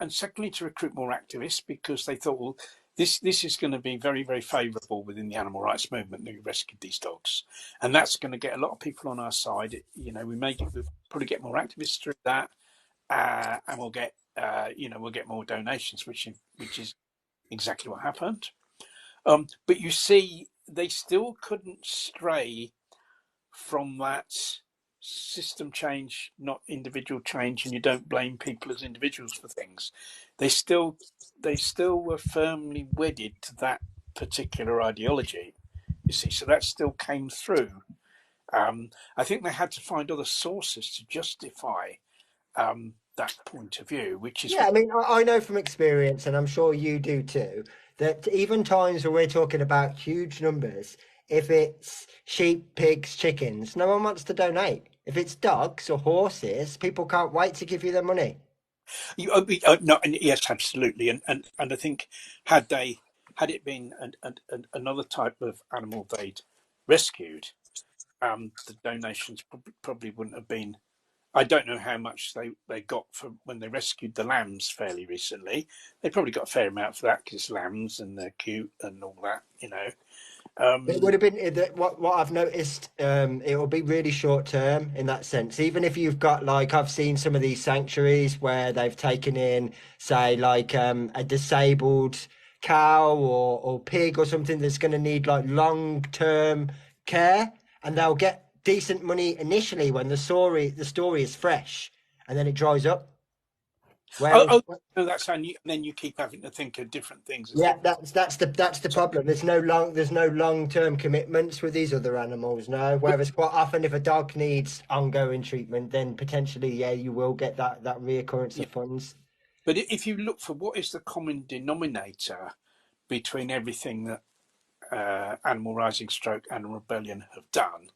secondly, to recruit more activists, because they thought, well, this is going to be very, very favourable within the animal rights movement that we rescued these dogs, and that's going to get a lot of people on our side. We'll probably get more activists through that, and we'll get more donations, which is exactly what happened. But you see, they still couldn't stray from that system change, not individual change, and you don't blame people as individuals for things. They still were firmly wedded to that particular ideology. You see, so that still came through. I think they had to find other sources to justify that point of view, which is Yeah, I mean, I know from experience, and I'm sure you do too, that even times where we're talking about huge numbers, if it's sheep, pigs, chickens, no one wants to donate. If it's dogs or horses, people can't wait to give you their money. no, and yes, absolutely, and I think had it been another type of animal they'd rescued, the donations probably wouldn't have been. I don't know how much they got for when they rescued the lambs fairly recently. They probably got a fair amount for that because it's lambs and they're cute and all that, you know. It would Um, have been what I've noticed. It will be really short term in that sense. Even if you've got like I've seen some of these sanctuaries where they've taken in, say, like a disabled cow or pig or something that's going to need like long term care, and they'll get decent money initially when the story is fresh, and then it dries up. oh, Whereas oh, no, that's and then you keep having to think of different things as yeah, different. that's the problem. There's no long-term commitments with these other animals, no. Whereas quite often, if a dog needs ongoing treatment, then potentially, yeah, you will get that reoccurrence Yeah, of funds. but if you look for what is the common denominator between everything that Animal Rising Stroke and Rebellion have done,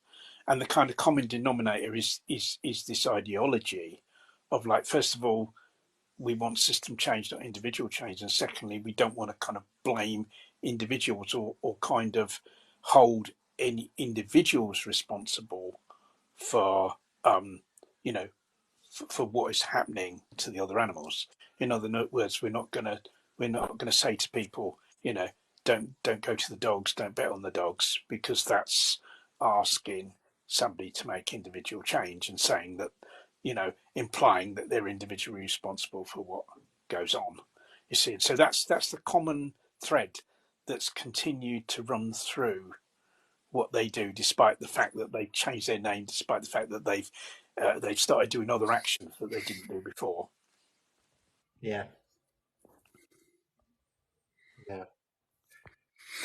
and the kind of common denominator is this ideology of like, first of all, we want system change, not individual change, and secondly, we don't want to kind of blame individuals or kind of hold any individuals responsible for you know for what is happening to the other animals. In other words, we're not gonna say to people, don't go to the dogs, don't bet on the dogs, because that's asking somebody to make individual change and saying that, implying that they're individually responsible for what goes on. You see, so that's the common thread that's continued to run through what they do, despite the fact that they've changed their name, despite the fact that they've started doing other actions that they didn't do before. Yeah, yeah.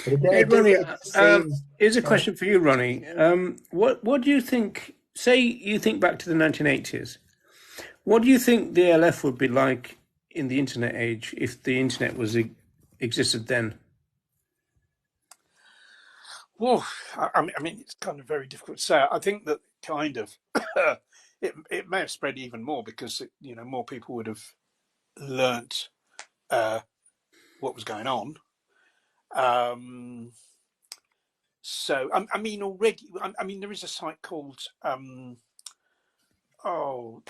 But Hey, Ronnie, it does seem. here's a Sorry. question for you, Ronnie. What do you think? Say you think back to the 1980s. What do you think the LF would be like in the internet age if the internet was existed then? Well, I mean, it's kind of very difficult to say. I think that kind of it may have spread even more because more people would have learnt what was going on. Um, so I mean, already, I mean, there is a site called oh,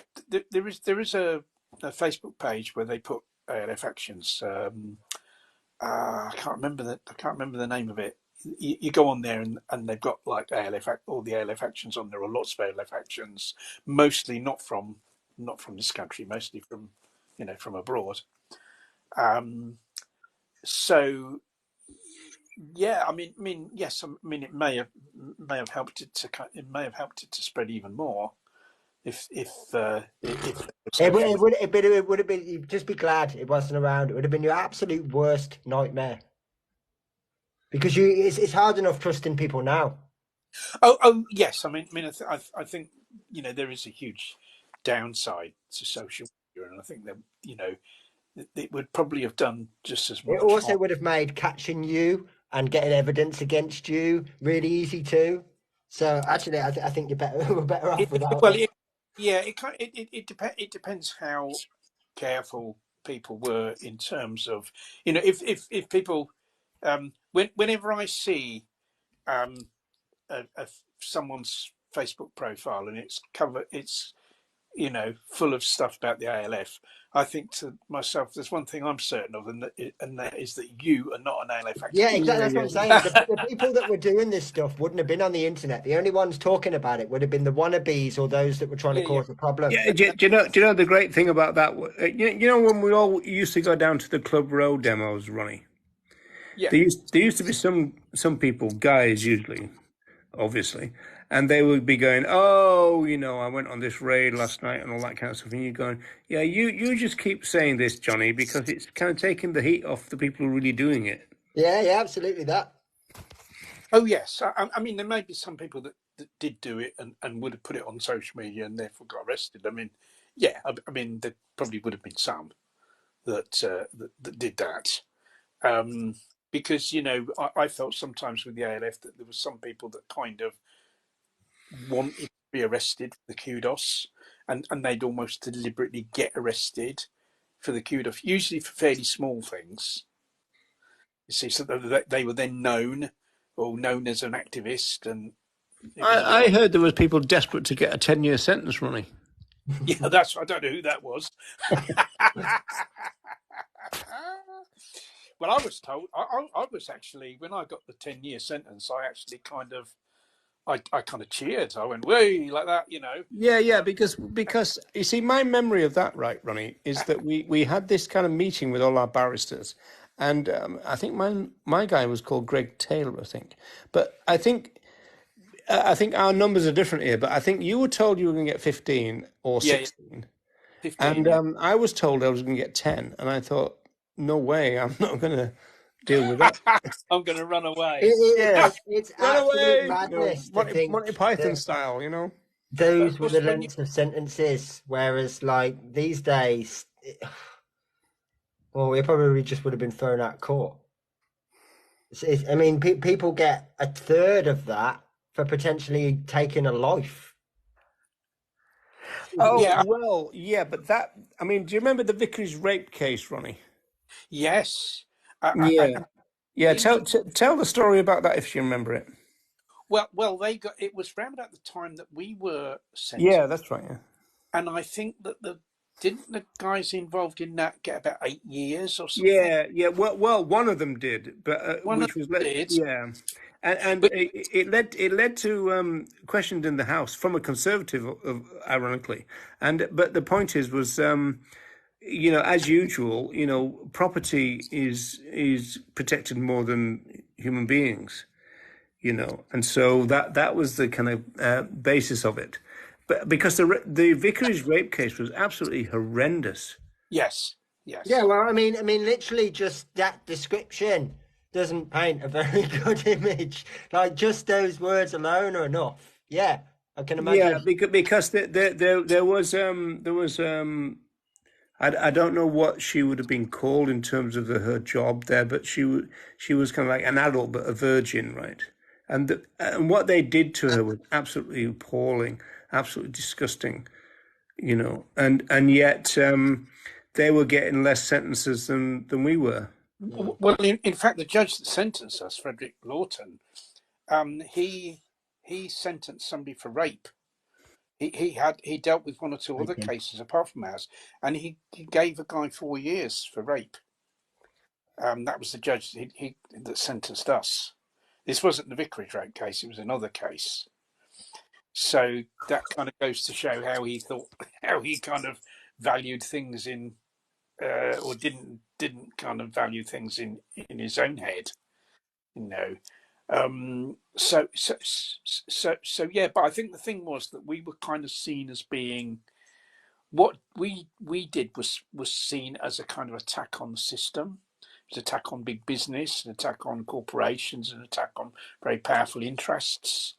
there is a Facebook page where they put ALF actions. I can't remember the name of it. You go on there and they've got like all the ALF actions on there, or lots of ALF actions, mostly not from this country, mostly from abroad. Um, so yeah, I mean, yes, I mean it may have helped it to spread even more if there was social. It would have been. You'd just be glad it wasn't around. It would have been your absolute worst nightmare because it's hard enough trusting people now. Oh yes, I think there is a huge downside to social media, and I think that it would probably have done just as It much harm. also would have made catching you and getting evidence against you really easy too. So actually, I think you're better. We're better off without Well, it. yeah, it depends how careful people were in terms of if people whenever I see um, someone's Facebook profile and it's full of stuff about the ALF. I think to myself, there's one thing I'm certain of, and that is that you are not an ALF Yeah, activist. exactly. Yeah, That's what I'm saying. The people that were doing this stuff wouldn't have been on the internet. The only ones talking about it would have been the wannabes or those that were trying to Yeah, yeah, cause a problem. yeah. Do you know the great thing about that? You know when we all used to go down to the Club Row demos, Ronnie. yeah. There used to be some people, guys usually, obviously, and they would be going, "Oh, I went on this raid last night and all that kind of stuff." And you're going, "Yeah, you just keep saying this, Johnny, because it's kind of taking the heat off the people who are really doing it." Yeah, yeah, absolutely that. Oh yes. I mean, there may be some people that did do it and would have put it on social media and therefore got arrested. I mean, Yeah, I mean, there probably would have been some that did that. Um, because I felt sometimes with the ALF that there were some people that kind of wanted to be arrested for the kudos, and they'd almost deliberately get arrested for the kudos, usually for fairly small things. You see, so that they were then known as an activist, and it was a bit I like, heard there was people desperate to get a 10-year sentence, Ronnie. yeah, I don't know who that was. Well, I was told I was actually, when I got the 10-year sentence, I actually I kind of cheered. I went, "Way!" like that. Yeah, because you see, my memory of that, right, Ronnie, is that we had this kind of meeting with all our barristers, and I think my guy was called Greg Taylor, I think, but I think our numbers are different here. But I think you were told you were going to get 15 or Yeah, 16, 15. and Yeah. I was told I was going to get 10, and I thought, no way, I'm not going to deal with that. I'm going to run away. Yeah, It's run absolute away, madness to Monty think Python that style, you know. those were the Because when you lengths of sentences, whereas like these days, well, it probably just would have been thrown out of court. I mean, people get a third of that for potentially taking a life. Oh, yeah, well, yeah, but that, I mean, do you remember the Vicarage rape case, Ronnie? yes, Yeah. and Yeah, he was tell the story about that if you remember it. well. They got it was round about the time that we were Yeah, sentenced, that's right. Yeah. and I think that the guys involved in that get about 8 years or something. Yeah. Well, one of them did, but One of which was them did, yeah, and but it led to questions in the House from a Conservative, ironically, and but the point was as usual, property is protected more than human beings, and so that was the kind of basis of it, but because the Vicarage rape case was absolutely horrendous. yes, Yeah, yes. well, I mean, literally, just that description doesn't paint a very good image. Like, just those words alone are enough. Yeah, I can Yeah, imagine. because there was I don't know what she would have been called in terms of her job there, but she was kind of like an adult but a virgin, right? And what they did to her was absolutely appalling, absolutely disgusting, and yet they were getting less sentences than we were. Mm. Well, in fact, the judge that sentenced us, Frederick Lawton, he sentenced somebody for rape. He dealt with one or two other Okay. cases apart from ours, and he gave a guy 4 years for rape. That was the judge that sentenced us. This wasn't the Vicarage rape case; it was another case. So that kind of goes to show how he thought, how he kind of valued things or didn't kind of value things in his own head, you know. So yeah, but I think the thing was that we were kind of seen as being what we did was seen as a kind of attack on the system. It was an attack on big business, an attack on corporations, an attack on very powerful interests,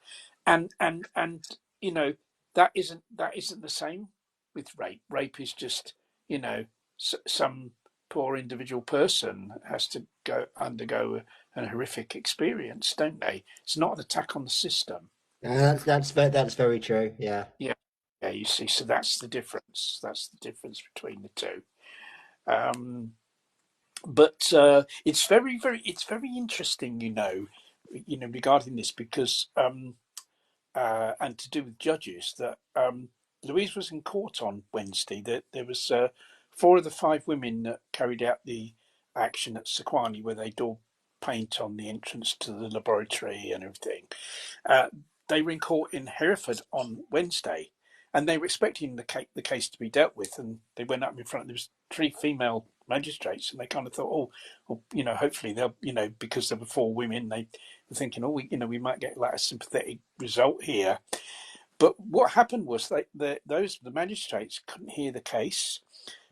and that isn't the same with rape. Rape is just some poor individual person has to go undergo an horrific experience, don't they? It's not an attack on the system. That's very true. Yeah. Yeah, yeah. You see, so that's the difference. That's the difference between the two. Um, but it's very interesting, regarding this because and to do with judges that Louise was in court on Wednesday. That there was four of the five women that carried out the action at Sequani, where they daubed paint on the entrance to the laboratory and everything. Uh, they were in court in Hereford on Wednesday, and they were expecting the case to be dealt with. And they went up in front. There was three female magistrates, and they kind of thought, oh, well, hopefully they'll, because there were four women, they were thinking, oh, we might get like a sympathetic result here. But what happened was the magistrates couldn't hear the case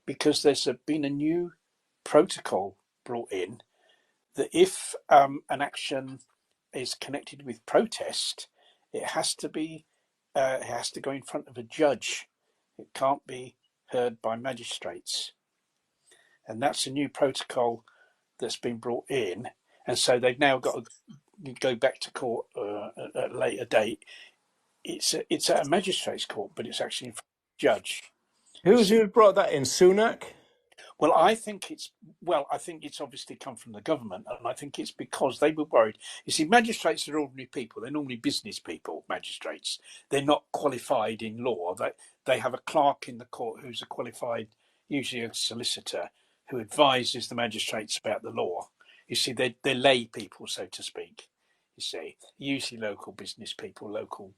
because there's been a new protocol brought in that if an action is connected with protest, it has to go in front of a judge. It can't be. heard by magistrates, and that's a new protocol that's been brought in, and so they've now got to go back to court at a later date. It's at a magistrate's court, but it's actually in front of a judge. Who brought that in? Sunak? Well, I think it's obviously come from the government, and I think it's because they were worried. You see, magistrates are ordinary people; they're normally business people. Magistrates, they're not qualified in law. They have a clerk in the court who's a qualified, usually a solicitor, who advises the magistrates about the law. You see, they're lay people, so to speak. You see, usually local business people, local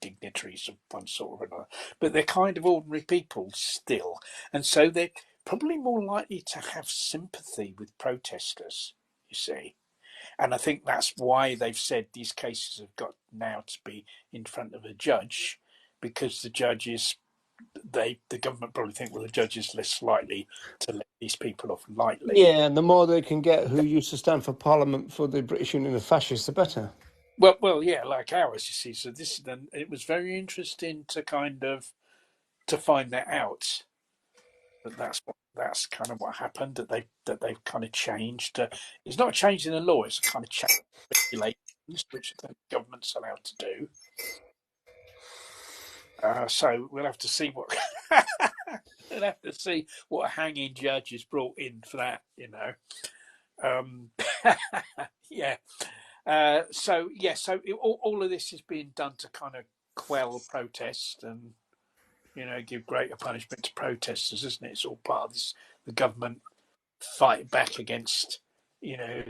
dignitaries of one sort or another, but they're kind of ordinary people still, and so they're probably more likely to have sympathy with protesters, you see. And I think that's why they've said these cases have got now to be in front of a judge, because the judges, the government probably think, well, the judge is less likely to let these people off lightly. Yeah, and the more they can get who used to stand for Parliament for the British Union of Fascists, the better. Well, yeah, like ours, you see. So it was very interesting to to find that out. That that's kind of what happened. They've kind of changed. It's not a change in the law; it's a kind of change in regulations, which the government's allowed to do. So we'll have to see what we'll have to see what a hanging judge is brought in for that. Yeah. So all of this is being done to kind of quell protest and give greater punishment to protesters, isn't it? It's all part of this. The government fight back against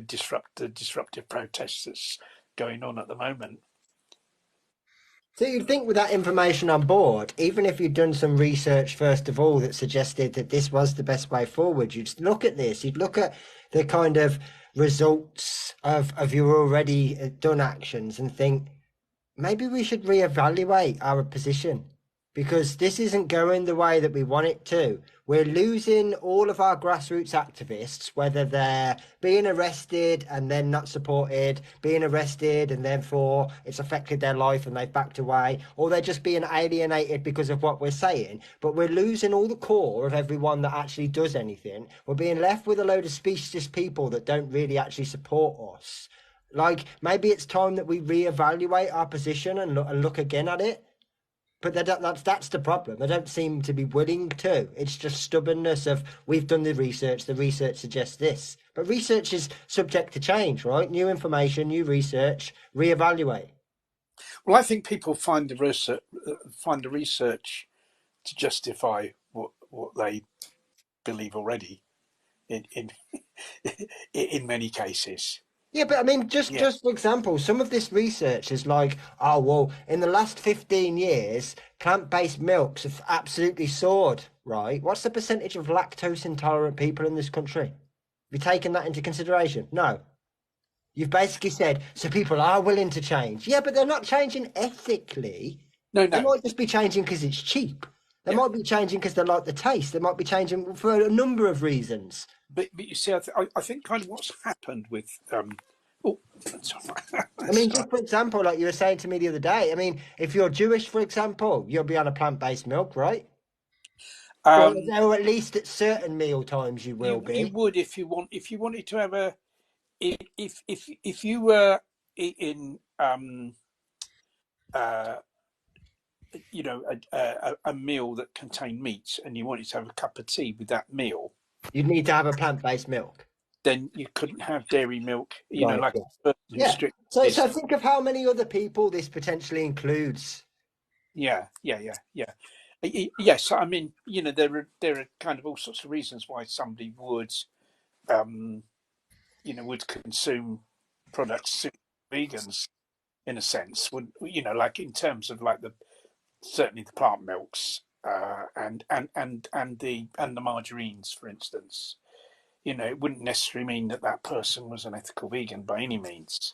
disruptive protests that's going on at the moment. So you'd think with that information on board, even if you'd done some research first of all that suggested that this was the best way forward, you'd look at this, you'd look at the kind of results of your already done actions and think, maybe we should reevaluate our position because this isn't going the way that we want it to. We're losing all of our grassroots activists, whether they're being arrested and then not supported, being arrested and therefore it's affected their life and they've backed away, or they're just being alienated because of what we're saying. But we're losing all the core of everyone that actually does anything. We're being left with a load of specious people that don't really actually support us. Like, maybe it's time that we reevaluate our position and look again at it. But that's the problem. They don't seem to be willing to. It's just stubbornness of, we've done the research suggests this. But research is subject to change, right? New information, new research, reevaluate. Well, I think people find the research to justify what they believe already in in many cases. Yeah, but I mean, Yeah. just for example, some of this research is like, oh, well, in the last 15 years, plant-based milks have absolutely soared, right? What's the percentage of lactose intolerant people in this country? Have you taken that into consideration? No. You've basically said, so people are willing to change. Yeah, but they're not changing ethically. They No. might just be changing because it's cheap. They Yeah. might be changing because they like the taste. They might be changing for a number of reasons. But you see, I think kind of what's happened with oh, I mean, just for example, like you were saying to me the other day, I mean, if you're Jewish, for example, you'll be on a plant-based milk, right? Or at least at certain meal times you will you be. would if you wanted to have a if you were eating a meal that contained meat and you wanted to have a cup of tea with that meal, You'd need to have a plant-based milk. then you couldn't have dairy milk. Right, Like yeah. a person who's Yeah. strict. So think of how many other people this potentially includes. Yeah. Yes, I mean, there are kind of all sorts of reasons why somebody would would consume products vegans in a sense, would like in terms of like certainly the plant milks and the margarines, for instance. It wouldn't necessarily mean that person was an ethical vegan by any means.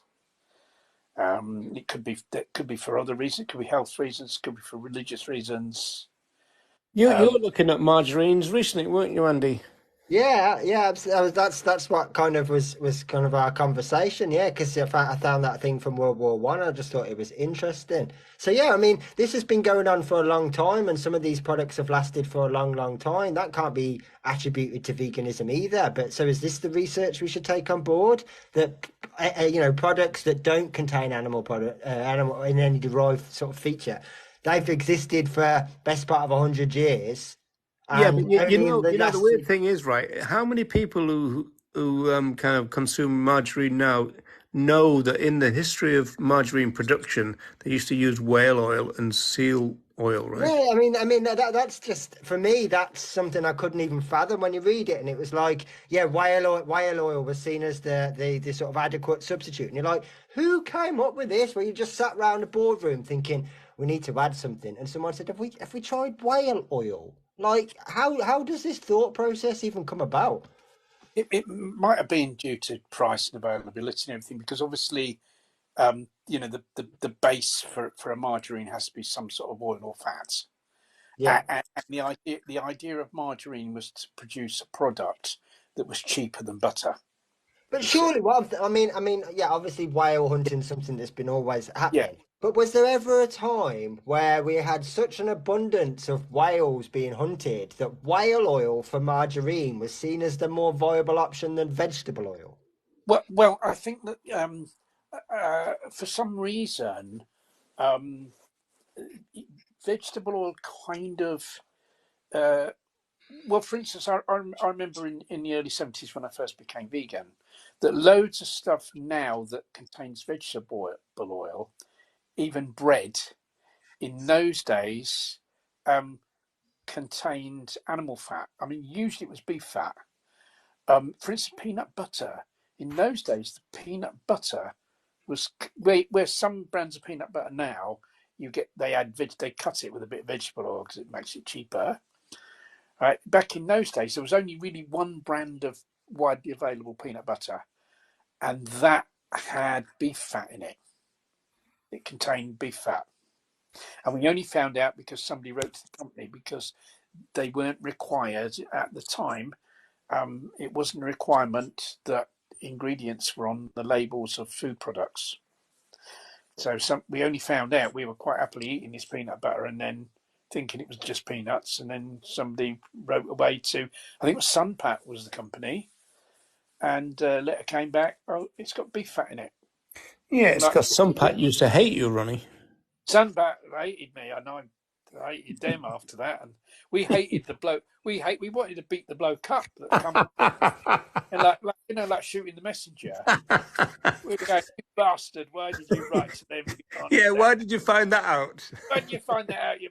It could be for other reasons. It could be health reasons. It could be for religious reasons. You're looking at margarines recently, weren't you, Andy? Yeah, yeah, that's what kind of was kind of our conversation, yeah, because I found that thing from World War One. I just thought it was interesting. So yeah, I mean, this has been going on for a long time, and some of these products have lasted for a long, long time. That can't be attributed to veganism either. But so is this the research we should take on board? That products that don't contain animal in any derived sort of feature, they've existed for best part of 100 years, Yeah, but and only in the the last weird thing is, right? How many people who kind of consume margarine now know that in the history of margarine production, they used to use whale oil and seal oil, right? Yeah, that's just for me. That's something I couldn't even fathom when you read it, and it was like, yeah, whale oil was seen as the sort of adequate substitute, and you're like, who came up with this? Where you just sat around a boardroom thinking we need to add something, and someone said, have we tried whale oil? Like, how does this thought process even come about? It might have been due to price and availability and everything, because obviously, the base for a margarine has to be some sort of oil or fat. Yeah. And the idea of margarine was to produce a product that was cheaper than butter. But You see, surely, yeah, obviously whale hunting's something that's been always yeah. happening. But was there ever a time where we had such an abundance of whales being hunted that whale oil for margarine was seen as the more viable option than vegetable oil? Well, I think that for some reason, um, vegetable oil kind of. Uh, well, for instance, I remember in the early 70s when I first became vegan, that loads of stuff now that contains vegetable oil, even bread, in those days, um, contained animal fat. I mean, usually it was beef fat. For instance, peanut butter. In those days, the peanut butter was where some brands of peanut butter now they cut it with a bit of vegetable oil because it makes it cheaper. Right. Back in those days, there was only really one brand of widely available peanut butter, and that had beef fat in it. It contained beef fat. And we only found out because somebody wrote to the company, because they weren't required at the time. It wasn't a requirement that ingredients were on the labels of food products. So we only found out, we were quite happily eating this peanut butter and then thinking it was just peanuts. And then somebody wrote away to, I think it was Sunpat was the company, and a letter came back, oh, it's got beef fat in it. Yeah, And it's like, because some Pat used to hate you, Ronnie. Sunbat hated me. I know, I hated them after that, and we hated the bloke. We wanted to beat the bloke up that come, and like shooting the messenger. We were going, you bastard! Why did you write to them? You can't Yeah, do that. why did you find that out? Why did you find that out? You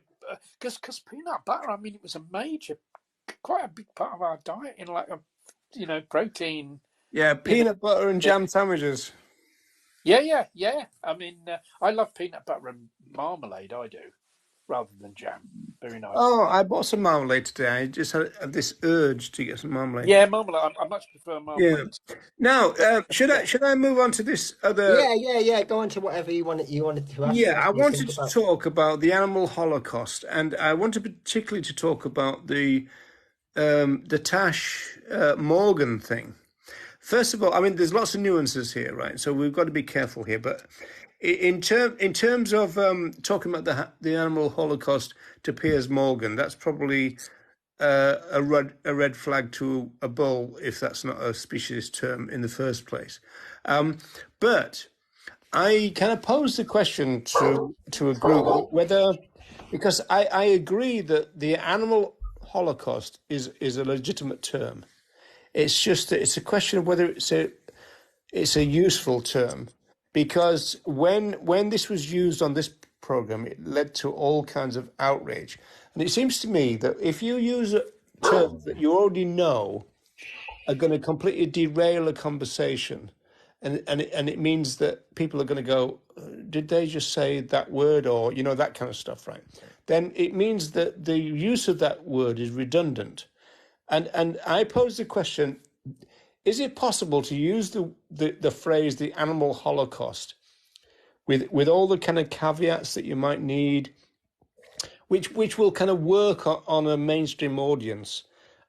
because peanut butter. I mean, it was a major, quite a big part of our diet in like a, protein. Yeah, You know, peanut butter and jam sandwiches. yeah. I mean, I love peanut butter and marmalade. I do, rather than jam. Very nice. Oh, I bought some marmalade today. I just had this urge to get some marmalade. Yeah, marmalade. I much prefer Yeah. marmalade. Now, should I Yeah. should I move on to this other? Yeah. Go on to whatever you wanted to Yeah, I ask me to think wanted to about. talk about the animal holocaust, and I wanted particularly to talk about the Tash Morgan thing. First of all, I mean, there's lots of nuances here, right? So we've got to be careful here. But in terms of talking about the animal holocaust to Piers Morgan, that's probably a red flag to a bull if that's not a specialist term in the first place. But I kind of posed the question to a group whether, because I agree that the animal holocaust is a legitimate term. It's just that it's a question of whether it's a useful term, because when this was used on this program, it led to all kinds of outrage. And it seems to me that if you use terms that you already know are going to completely derail a conversation, and it means that people are going to go, did they just say that word, or that kind of stuff, right? Then it means that the use of that word is redundant. And I pose the question: is it possible to use the phrase "the animal holocaust" with all the kind of caveats that you might need, which will kind of work on a mainstream audience,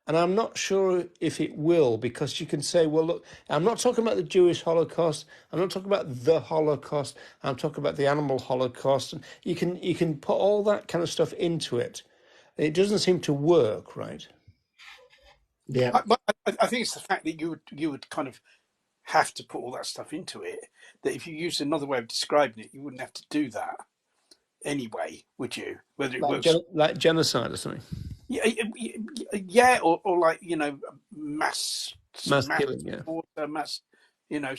And I'm not sure if it will, because you can say, well, look, I'm not talking about the Jewish Holocaust. I'm not talking about the Holocaust. I'm talking about the animal Holocaust. And you can put all that kind of stuff into it. It doesn't seem to work, right? Yeah. But I think it's the fact that you would kind of have to put all that stuff into it. That if you used another way of describing it, you wouldn't have to do that anyway, would you? Whether it works, Like genocide or something. yeah, yeah, or like Mass mass killing, yeah. slaughter, mass, you know,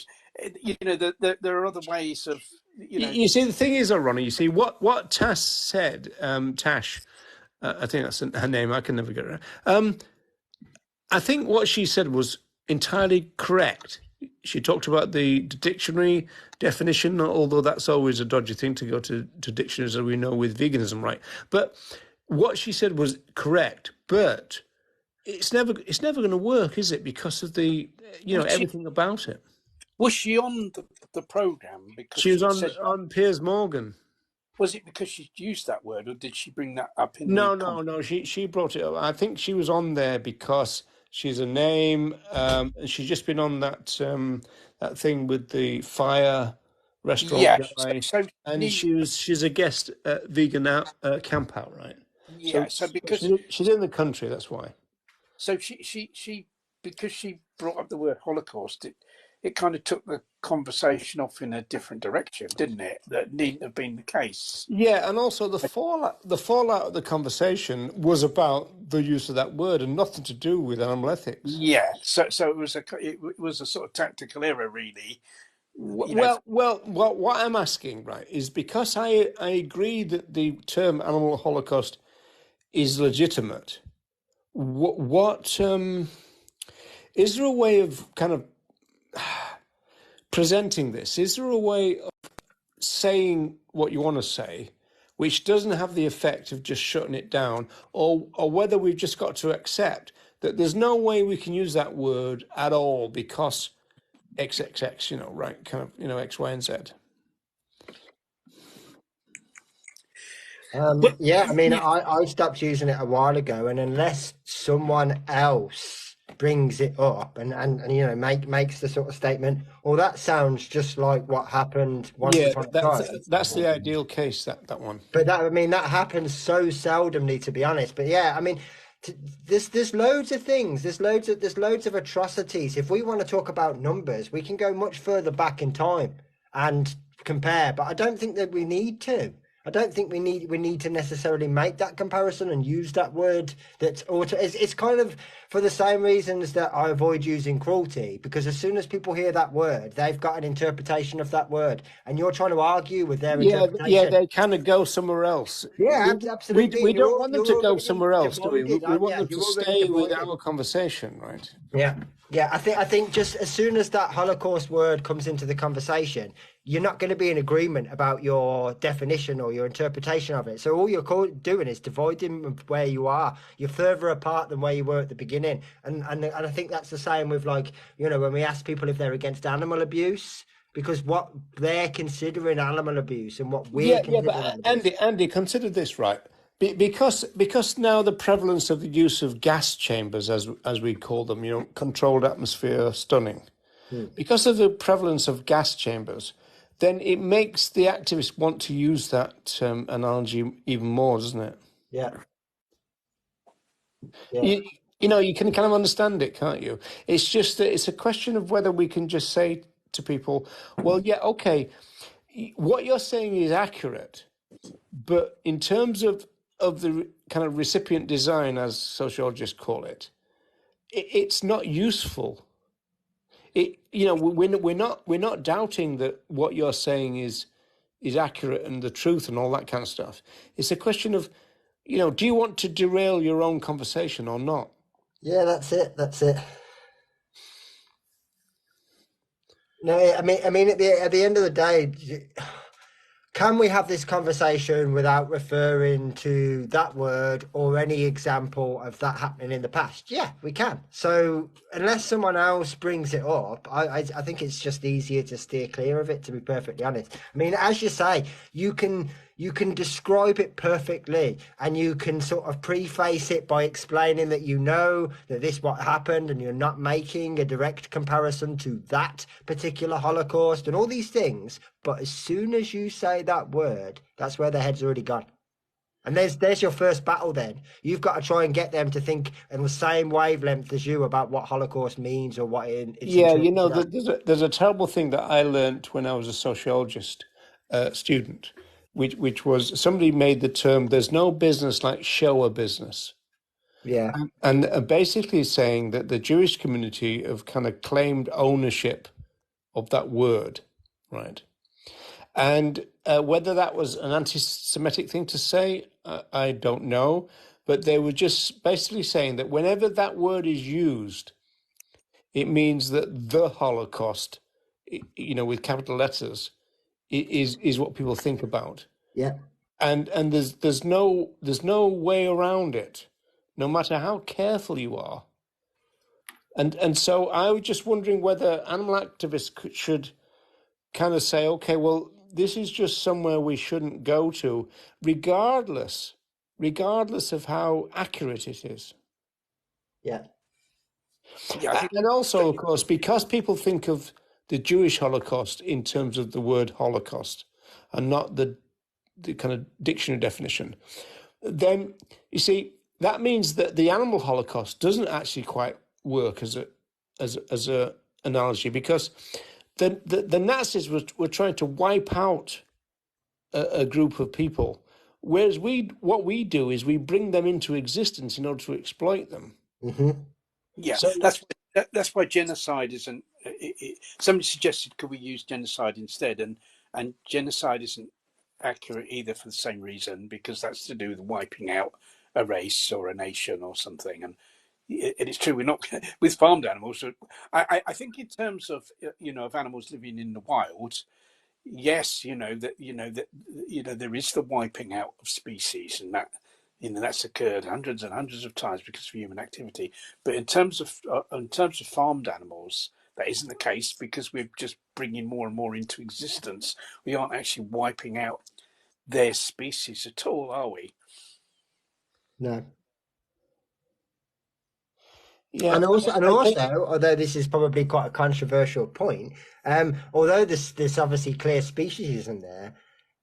there are other ways of, You see, the thing is, though, Ronnie, you see, what Tash said, Tash, I think that's her name, I can never get it right. I think what she said was entirely correct. She talked about the dictionary definition, although that's always a dodgy thing to go to dictionaries, as we know, with veganism, right? But what she said was correct, but it's never going to work, is it? Because of the was she everything about it. was she on the program because She was she'd said that? on Piers Morgan. Was it because she used that word, or did she bring that up in the No. She brought it up. I think she was on there because she's a name, and she's just been on that thing with the fire restaurant Yeah, guy, so and she's a guest at Vegan Camp Out, right? yeah, so because She's in the country. That's why. so she because she brought up the word Holocaust, it kind of took the conversation off in a different direction, didn't it? That needn't have been the case. Yeah, and also the fallout of the conversation was about the use of that word and nothing to do with animal ethics. Yeah, so it was a sort of tactical error, really. Well, what I'm asking, right, is because I agree that the term animal holocaust is legitimate. What is there a way of kind of presenting this? Is there a way of saying what you want to say, which doesn't have the effect of just shutting it down, or whether we've just got to accept that there's no way we can use that word at all because XXX, right, kind of, X, Y, and Z. But Yeah, I mean, yeah, I stopped using it a while ago, and unless someone else brings it up and makes the sort of statement, well, that sounds just like what happened once Yeah, upon a that's time. that's the ideal case, that one. But that happens so seldomly, to be honest. But yeah, I mean, there's loads of things. There's loads of atrocities. If we want to talk about numbers, we can go much further back in time and compare. But I don't think that we need to. I don't think we need to necessarily make that comparison and use that word. That's auto. It's kind of for the same reasons that I avoid using cruelty, because as soon as people hear that word, they've got an interpretation of that word, and you're trying to argue with their Yeah, interpretation. they kind of go somewhere else. Yeah, We absolutely. we And you're don't all, want them you're to go already somewhere else, do we? divided, We aren't want you? them to You're already stay with divided. our conversation, right? Yeah, yeah. I think just as soon as that Holocaust word comes into the conversation, you're not going to be in agreement about your definition or your interpretation of it. So all you're doing is dividing where you are. You're further apart than where you were at the beginning. And I think that's the same with, like, when we ask people if they're against animal abuse, because what they're considering animal abuse and what we're Yeah, but considering animal abuse. Andy, consider this, right? Because now the prevalence of the use of gas chambers, as we call them, controlled atmosphere stunning, Hmm. because of the prevalence of gas chambers, then it makes the activists want to use that analogy even more, doesn't it? Yeah, yeah. You, you can kind of understand it, can't you? It's just that it's a question of whether we can just say to people, well, yeah, okay, what you're saying is accurate, but in terms of the kind of recipient design, as sociologists call it, it's not useful. We're not doubting that what you're saying is accurate and the truth and all that kind of stuff. It's a question of, do you want to derail your own conversation or not? Yeah, that's it. That's it. No, I mean, at the end of the day, can we have this conversation without referring to that word or any example of that happening in the past? Yeah, we can. So unless someone else brings it up, I think it's just easier to steer clear of it, to be perfectly honest. I mean, as you say, you can you can describe it perfectly, and you can sort of preface it by explaining that you know that this what happened, and you're not making a direct comparison to that particular Holocaust and all these things. But as soon as you say that word, that's where their head's already gone. And there's your first battle then. You've got to try and get them to think in the same wavelength as you about what Holocaust means or what its Yeah, intrinsic. there's a terrible thing that I learnt when I was a sociologist student, which was somebody made the term "there's no business like show business," Yeah, and basically saying that the Jewish community have kind of claimed ownership of that word, right? And whether that was an anti-Semitic thing to say, I don't know, but they were just basically saying that whenever that word is used, it means that the Holocaust, with capital letters, is what people think about, yeah. and there's no way around it, no matter how careful you are. And so I was just wondering whether animal activists should kind of say, okay, well, this is just somewhere we shouldn't go to, regardless of how accurate it is. Yeah. Yeah, I think And also, of course, because people think of the Jewish Holocaust in terms of the word Holocaust and not the kind of dictionary definition, then you see that means that the animal Holocaust doesn't actually quite work as a analogy, because the Nazis were trying to wipe out a group of people, whereas what we do is we bring them into existence in order to exploit them. Hmm. yeah, So that's why genocide isn't. Somebody suggested could we use genocide instead, and genocide isn't accurate either for the same reason, because that's to do with wiping out a race or a nation or something. And it's true we're not with farmed animals. I think in terms of of animals living in the wild, yes, there is the wiping out of species, and that's occurred hundreds and hundreds of times because of human activity. But in terms of farmed animals, that isn't the case, because we're just bringing more and more into existence. We aren't actually wiping out their species at all, are we? No. yeah, And also, I, although this is probably quite a controversial point, although there's obviously clear speciesism there,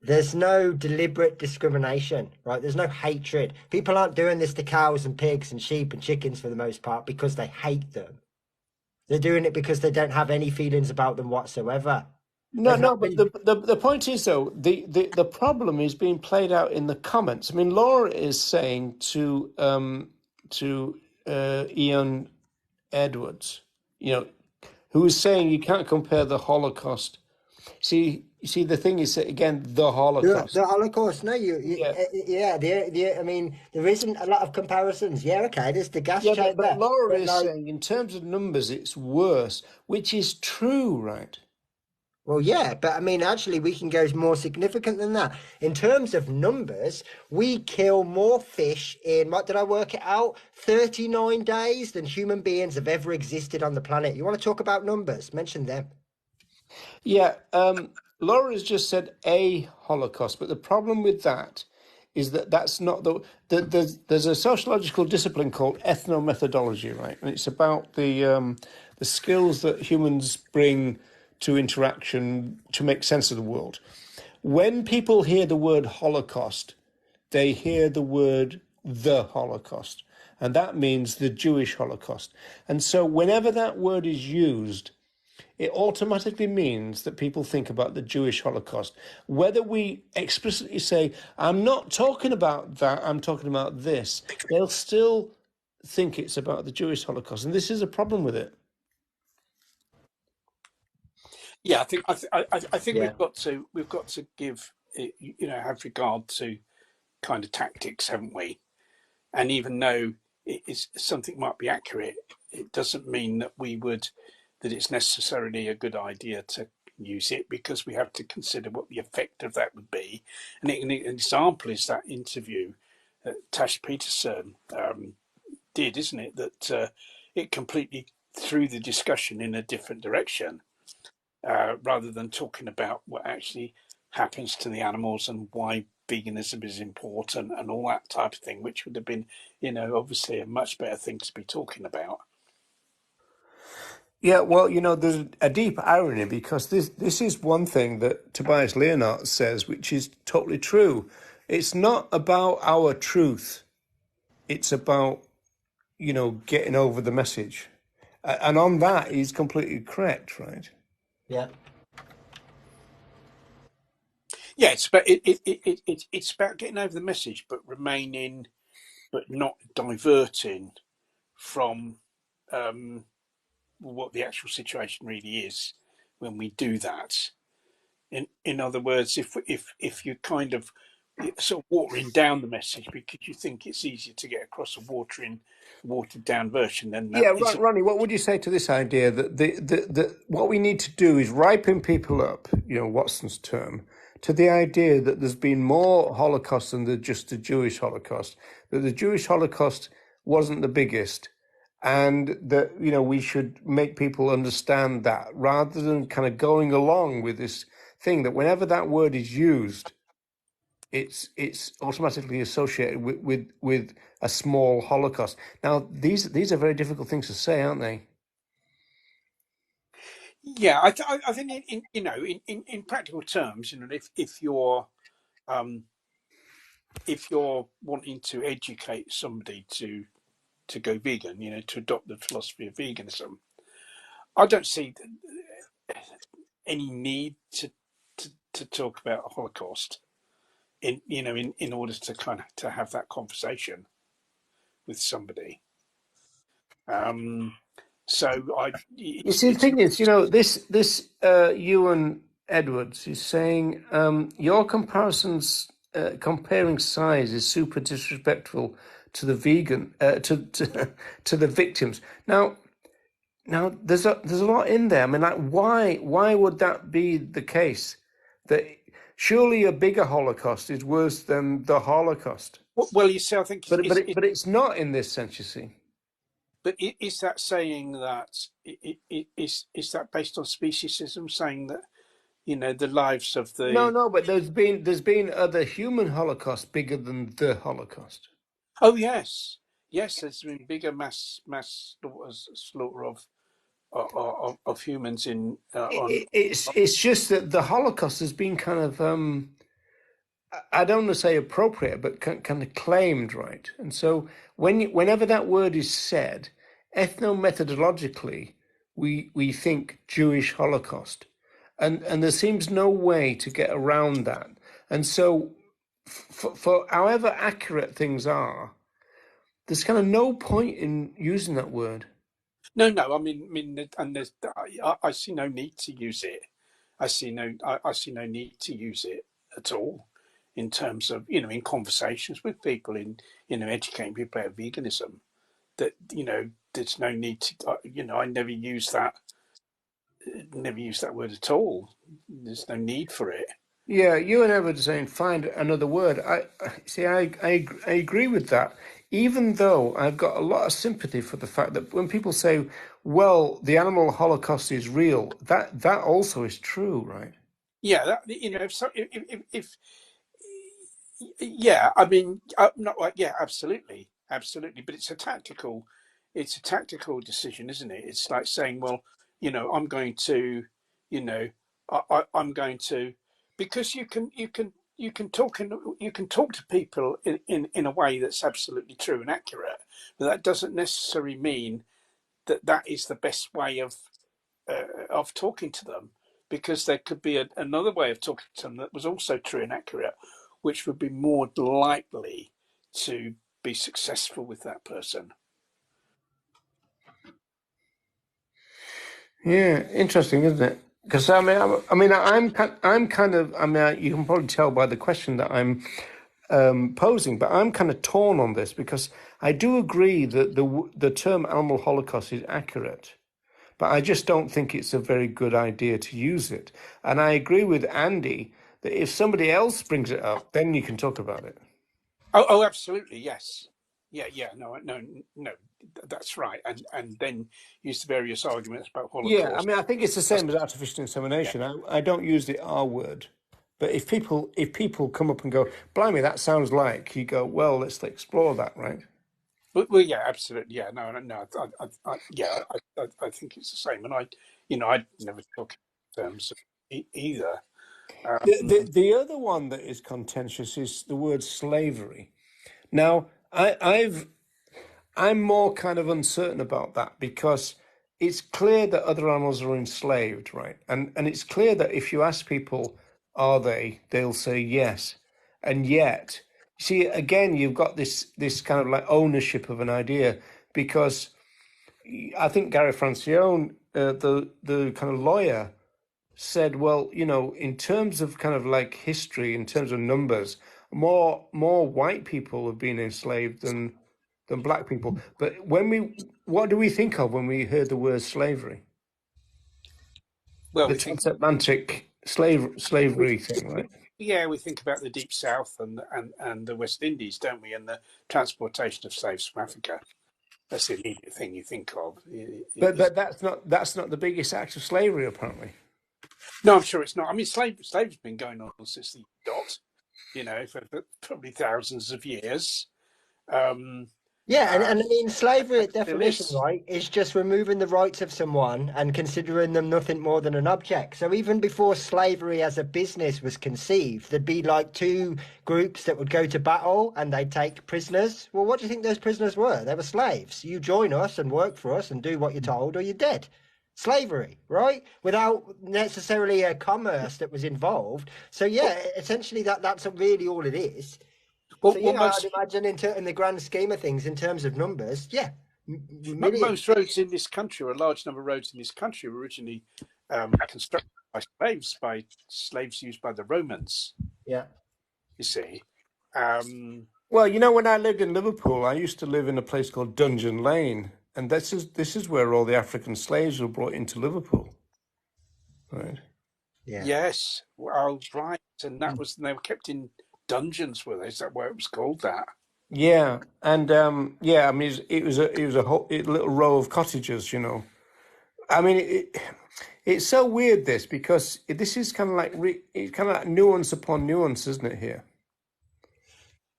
there's no deliberate discrimination, right? There's no hatred. People aren't doing this to cows and pigs and sheep and chickens for the most part because they hate them. They're doing it because they don't have any feelings about them whatsoever. no, They've not no, but really. the point is, though, the problem is being played out in the comments. I mean, Laura is saying to Ian Edwards, who is saying you can't compare the Holocaust. You see, the thing is that, again, the Holocaust. The Holocaust, no, Yeah, yeah, I mean, there isn't a lot of comparisons. Yeah, okay, there's the gas yeah, but chamber, Laura but is like, saying in terms of numbers, it's worse, which is true, right? well, yeah, but I mean, actually, we can go more significant than that. In terms of numbers, we kill more fish in, what did I work it out? 39 days than human beings have ever existed on the planet. You want to talk about numbers? Mention them. Yeah, Laura has just said a Holocaust, but the problem with that is that that's not there's a sociological discipline called ethnomethodology, right? And it's about the skills that humans bring to interaction to make sense of the world. When people hear the word Holocaust, they hear the word the Holocaust, and that means the Jewish Holocaust. And so whenever that word is used, it automatically means that people think about the Jewish Holocaust. Whether we explicitly say, I'm not talking about that, I'm talking about this, they'll still think it's about the Jewish Holocaust. And this is a problem with it. Yeah, I think Yeah. we've got to give have regard to kind of tactics, haven't we? And even though something might be accurate, it doesn't mean that it's necessarily a good idea to use it, because we have to consider what the effect of that would be. And an example is that interview that Tash Peterson did, isn't it? That it completely threw the discussion in a different direction, rather than talking about what actually happens to the animals and why veganism is important and all that type of thing, which would have been, obviously a much better thing to be talking about. Yeah, well, there's a deep irony because this is one thing that Tobias Leonhardt says, which is totally true. It's not about our truth. It's about, getting over the message. And on that, he's completely correct, right? Yeah. Yeah, it's about getting over the message, but not diverting from what the actual situation really is when we do that. In other words, if you kind of sort of watering down the message because you think it's easier to get across a watered down version, then that Yeah, isn't. Ronnie, what would you say to this idea that the what we need to do is ripen people up, Watson's term, to the idea that there's been more Holocaust than just the Jewish Holocaust, that the Jewish Holocaust wasn't the biggest, and that, we should make people understand that rather than kind of going along with this thing that whenever that word is used, it's automatically associated with a small Holocaust. Now, these are very difficult things to say, aren't they? Yeah, I think in practical terms, if you're wanting to educate somebody to go vegan, to adopt the philosophy of veganism, I don't see any need to talk about a Holocaust in order to kind of to have that conversation with somebody. So You see, the it's thing is, this Ewan Edwards is saying your comparisons, comparing size is super disrespectful to the vegan, to the victims. Now, there's a lot in there. I mean, like, why would that be the case? That surely a bigger Holocaust is worse than the Holocaust. well, you see, I think But it's not in this sense, you see. but is that saying that is that based on speciesism, saying that the lives of No, the. no, but there's been other human Holocaust bigger than the Holocaust. Oh yes, there's been bigger mass slaughter of humans in on. It's just that the Holocaust has been kind of I don't want to say appropriate, but kind of claimed, right? And so whenever that word is said, ethnomethodologically, we think Jewish Holocaust, and there seems no way to get around that. And so, for however accurate things are, there's kind of no point in using that word. No. And there's I see no need to use it. I see no need to use it at all in terms of in conversations with people educating people about veganism. That there's no need to. I never use that word at all. There's no need for it. Yeah, you and Edward saying find another word. I agree with that. Even though I've got a lot of sympathy for the fact that when people say, "Well, the animal holocaust is real," that also is true, right? Yeah, that, if yeah, I mean, not like yeah, absolutely, but it's a tactical decision, isn't it? It's like saying, well, I'm going to, you know, I'm going to, because you can talk to people in a way that's absolutely true and accurate, but that doesn't necessarily mean that that is the best way of talking to them, because there could be another way of talking to them that was also true and accurate, which would be more likely to be successful with that person. Yeah, interesting, isn't it? Because I'm kind of, you can probably tell by the question that I'm posing, but I'm kind of torn on this because I do agree that the term animal holocaust is accurate, but I just don't think it's a very good idea to use it. And I agree with Andy that if somebody else brings it up, then you can talk about it. Oh, absolutely, yes, yeah, no, that's right, and then use the various arguments about Yeah, I Holocaust. mean, I think it's the That's, same as artificial yeah, insemination. I don't use the R word, But if people come up and go, blimey, that sounds like, you go, well, let's explore that, right? Well, yeah, absolutely. Yeah, no. I think it's the same, and I never talk in terms of either. The other one that is contentious is the word slavery. Now, I'm more kind of uncertain about that because it's clear that other animals are enslaved, right? And it's clear that if you ask people, are they, they'll say yes. And yet, see, again, you've got this kind of like ownership of an idea because I think Gary Francione, the kind of lawyer, said, well, in terms of kind of like history, in terms of numbers, more white people have been enslaved than black people. But what do we think of when we heard the word slavery? Well, The we think, transatlantic slavery thing, right? yeah, we think about the Deep South and the West Indies, don't we? And the transportation of slaves from Africa. That's the immediate thing you think of. But that's not the biggest act of slavery, apparently. No, I'm sure it's not. I mean, slavery's been going on since the dot, for probably thousands of years. Yeah, and I mean, slavery at Still definition, is. right, is just removing the rights of someone and considering them nothing more than an object. So even before slavery as a business was conceived, there'd be like two groups that would go to battle and they'd take prisoners. Well, what do you think those prisoners were? They were slaves. You join us and work for us and do what you're told, or you're dead. Slavery, right? Without necessarily a commerce that was involved. So yeah, essentially that's really all it is. So Well, yeah, I'd imagine in the grand scheme of things, in terms of numbers, yeah, millions. most roads in this country, or a large number of roads in this country, were originally constructed by slaves used by the Romans. Yeah, You see. Um, Well, when I lived in Liverpool, I used to live in a place called Dungeon Lane, and this is where all the African slaves were brought into Liverpool, right? yeah, yes. Well, right. And they were kept in dungeons, were they? Is that why it was called that? Yeah, and I mean, it was a whole little row of cottages. I mean, it's so weird because this is kind of like it's kind of like nuance upon nuance, isn't it? Here.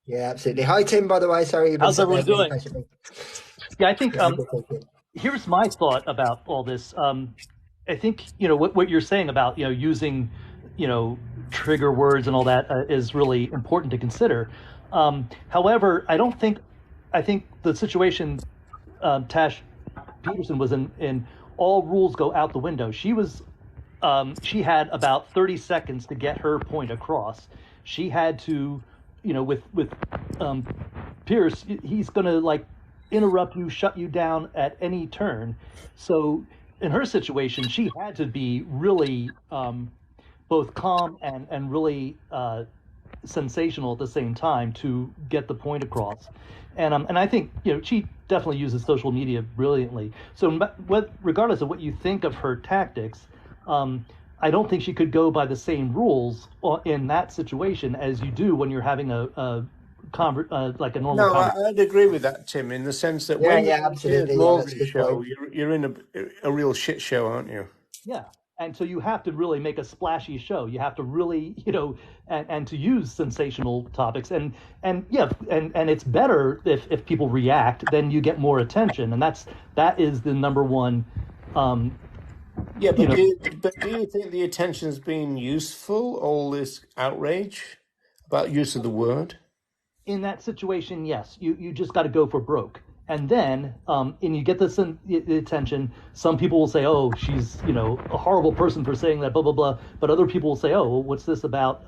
yeah, absolutely. Hi, Tim. By the way, sorry you've been How's sitting there everyone really doing? patiently. Yeah, I think Yeah, good, thank you. here's my thought about all this. I think what you're saying about using trigger words and all that is really important to consider. However, I think the situation Tash Peterson was in, all rules go out the window. She had about 30 seconds to get her point across. She had to, with Pierce, he's going to like interrupt you, shut you down at any turn. So in her situation, she had to be really both calm and really sensational at the same time to get the point across. And I think she definitely uses social media brilliantly. So regardless of what you think of her tactics, I don't think she could go by the same rules in that situation as you do when you're having like a normal No, conversation. I'd agree with that, Tim, in the sense that Yeah, when yeah, you're in a Piers absolutely. Yeah, that's a Morgan good show, point. you're in a real shit show, aren't you? Yeah. And so you have to really make a splashy show. You have to really, and to use sensational topics. And it's better if people react, then you get more attention. And that is the number one. Yeah, but do you think the attention's been useful, all this outrage about use of the word? In that situation, yes, you just got to go for broke. And then, and you get the attention. Some people will say, "Oh, she's a horrible person for saying that," blah blah blah. But other people will say, "Oh, well, what's this about?"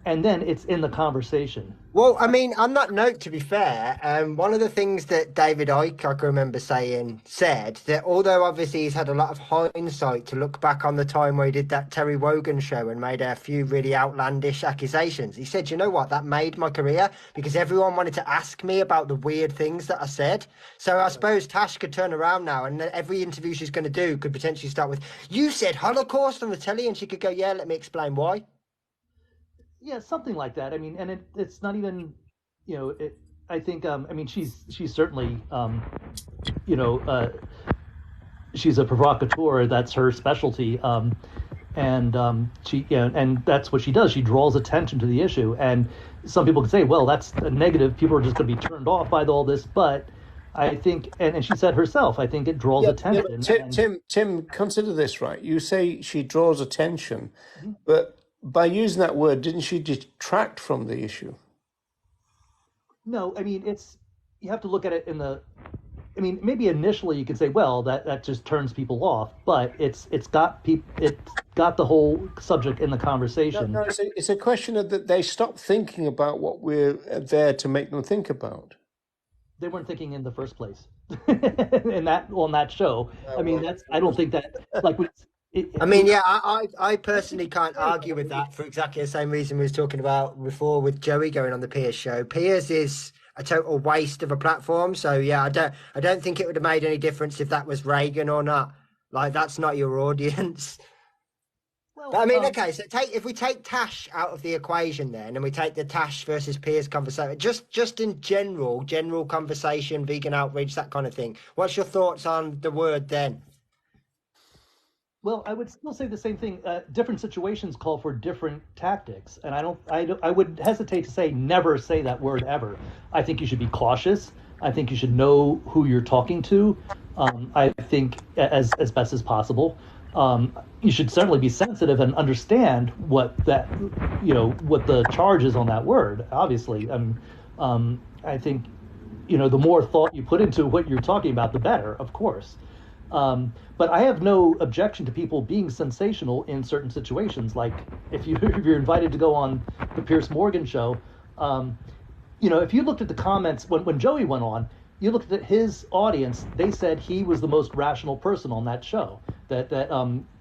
And then it's in the conversation. Well, I mean, on that note, to be fair, one of the things that David Icke, I can remember said that although obviously he's had a lot of hindsight to look back on the time where he did that Terry Wogan show and made a few really outlandish accusations, he said, you know what, that made my career because everyone wanted to ask me about the weird things that I said. So I suppose Tash could turn around now and every interview she's going to do could potentially start with, you said Holocaust on the telly, and she could go, yeah, let me explain why. Yeah, something like that. I mean, and it's not even, I think, I mean, she's certainly, she's a provocateur. That's her specialty. and and that's what she does. She draws attention to the issue, and some people could say, well, that's a negative. People are just going to be turned off by all this, but I think, and she said herself, I think it draws Yeah, but attention. And Tim, consider this, right? You say she draws attention, but by using that word, didn't she detract from the issue? no, I mean, you have to look at it in the. I mean, maybe initially you could say, well, that just turns people off, but it's got the whole subject in the No, conversation. no, it's a question of that they stop thinking about what we're there to make them think about. They weren't thinking in the first place in that on that show. I mean, that's I don't think that like I mean, yeah, I personally can't argue with that for exactly the same reason we was talking about before with Joey going on the Piers show. Piers is a total waste of a platform. So yeah, I don't think it would have made any difference if that was Reagan or not. Like that's not your audience. But well, I mean, okay, so if we take Tash out of the equation then, and we take the Tash versus Piers conversation, just in general conversation, vegan outreach, that kind of thing. What's your thoughts on the word then? well, I would still say the same thing. Different situations call for different tactics, and I would hesitate to say never say that word ever. I think you should be cautious. I think you should know who you're talking to. I think as best as possible. You should certainly be sensitive and understand what the charge is on that word. Obviously, I think the more thought you put into what you're talking about, the better, of course. But I have no objection to people being sensational in certain situations. Like if you're invited to go on the Pierce Morgan show, if you looked at the comments when Joey went on, you looked at his audience. They said he was the most rational person on that show. That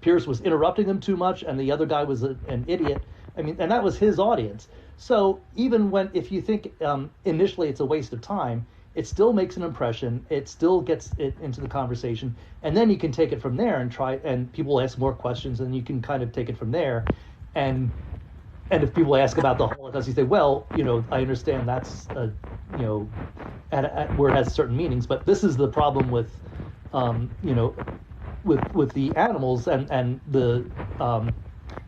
Pierce was interrupting him too much, and the other guy was an idiot. I mean, and that was his audience. So even if you think initially it's a waste of time, it still makes an impression. It still gets it into the conversation, and then you can take it from there and try. And people will ask more questions, and you can kind of take it from there. And if people ask about the Holocaust, you say, well, I understand that's where it has certain meanings, but this is the problem with with the animals and the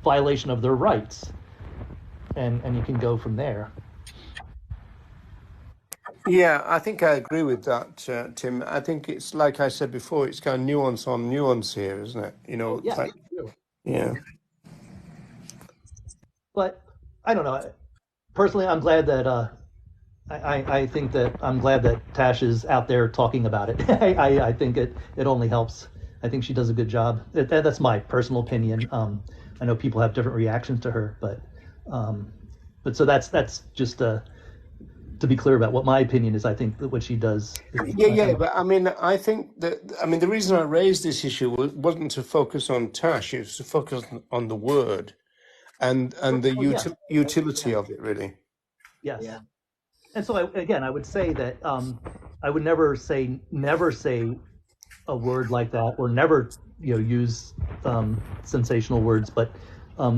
violation of their rights, and you can go from there. Yeah, I think I agree with that, Tim. I think it's like I said before, it's kind of nuance on nuance here, isn't it? Oh yeah, Like, yeah. but I don't know. Personally, I'm glad that I think that I'm glad that Tash is out there talking about it. I think it only helps. I think she does a good job. That's my personal opinion. I know people have different reactions to her, but so that's just to be clear about what my opinion is. I think that what she does. Yeah. But I mean, the reason I raised this issue wasn't to focus on Tash. It was to focus on the word and the utility of it, really. Yes. Yeah. And so I would say that I would never say a word like that, or never use sensational words, but